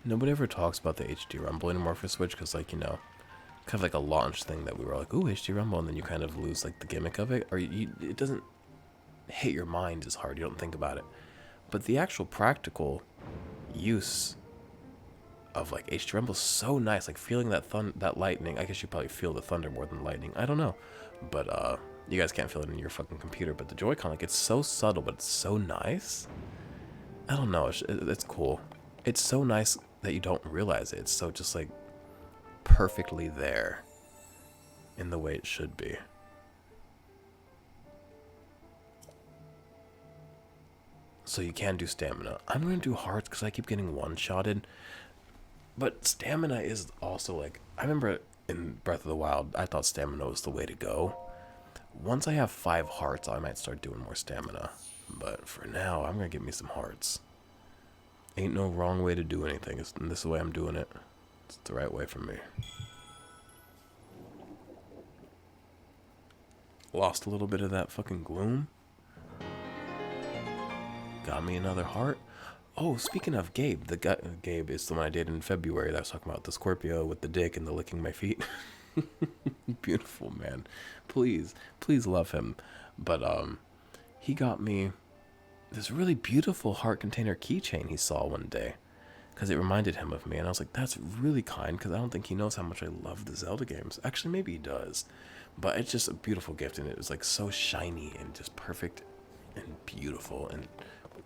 Nobody ever talks about the HD Rumble anymore for Switch, because, like, you know, kind of like a launch thing that we were like, ooh, HD Rumble, and then you kind of lose, like, the gimmick of it, or it doesn't hit your mind as hard, you don't think about it. But the actual practical use of, like, HD Rumble is so nice, like, feeling that lightning. I guess you probably feel the thunder more than lightning, I don't know. But, you guys can't feel it in your fucking computer, but the Joy-Con, like, it's so subtle, but it's so nice. I don't know, it's cool. It's so nice that you don't realize it. It's so just, like, perfectly there in the way it should be. So you can do stamina. I'm going to do hearts because I keep getting one-shotted. But stamina is also, like, I remember in Breath of the Wild, I thought stamina was the way to go. Once I have 5 hearts, I might start doing more stamina. But for now, I'm going to get me some hearts. Ain't no wrong way to do anything, and this is the way I'm doing it. It's the right way for me. lost a little bit of that fucking gloom. Got me another heart. Oh, speaking of Gabe, the guy, Gabe is the one I did in February that I was talking about, the Scorpio with the dick and the licking my feet. Beautiful man. Please love him. But he got me this really beautiful heart container keychain he saw one day because it reminded him of me, and I was like, that's really kind, because I don't think he knows how much I love the Zelda games. Actually, maybe he does, but it's just a beautiful gift, and it was like so shiny and just perfect and beautiful. And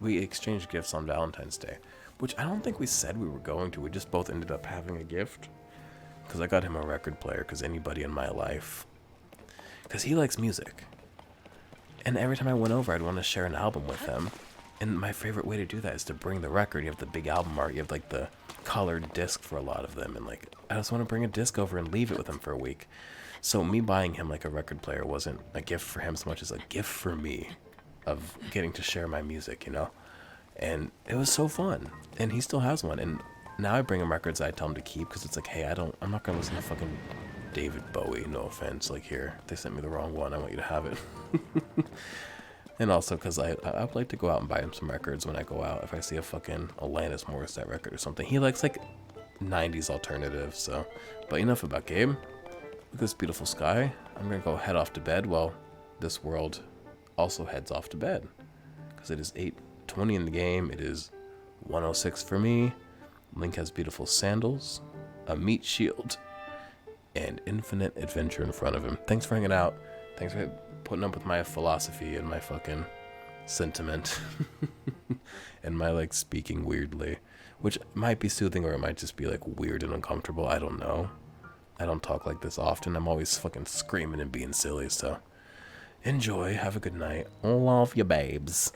we exchanged gifts on Valentine's Day, which I don't think we said we were going to. We just both ended up having a gift, because I got him a record player, because anybody in my life, because he likes music, and every time I went over, I'd want to share an album with him. And my favorite way to do that is to bring the record. You have the big album art, you have like the colored disc for a lot of them, and like I just want to bring a disc over and leave it with him for a week. So me buying him like a record player wasn't a gift for him so much as a gift for me of getting to share my music, you know? And it was so fun. And he still has one. And now I bring him records I tell him to keep, because it's like, hey, I'm not gonna listen to fucking David Bowie, no offense. Like, here, they sent me the wrong one, I want you to have it. And also because I'd like to go out and buy him some records when I go out. If I see a fucking Alanis Morissette record or something. He likes like 90s alternative, so. But enough about Gabe. Look at this beautiful sky. I'm gonna go head off to bed while this world also heads off to bed. Because it is 8:20 in the game. It is 1:06 for me. Link has beautiful sandals, a meat shield, and infinite adventure in front of him. Thanks for hanging out. Thanks for putting up with my philosophy and my fucking sentiment. And my like speaking weirdly, which might be soothing or it might just be like weird and uncomfortable. I don't know. I don't talk like this often. I'm always fucking screaming and being silly, so enjoy. Have a good night. Love you, babes.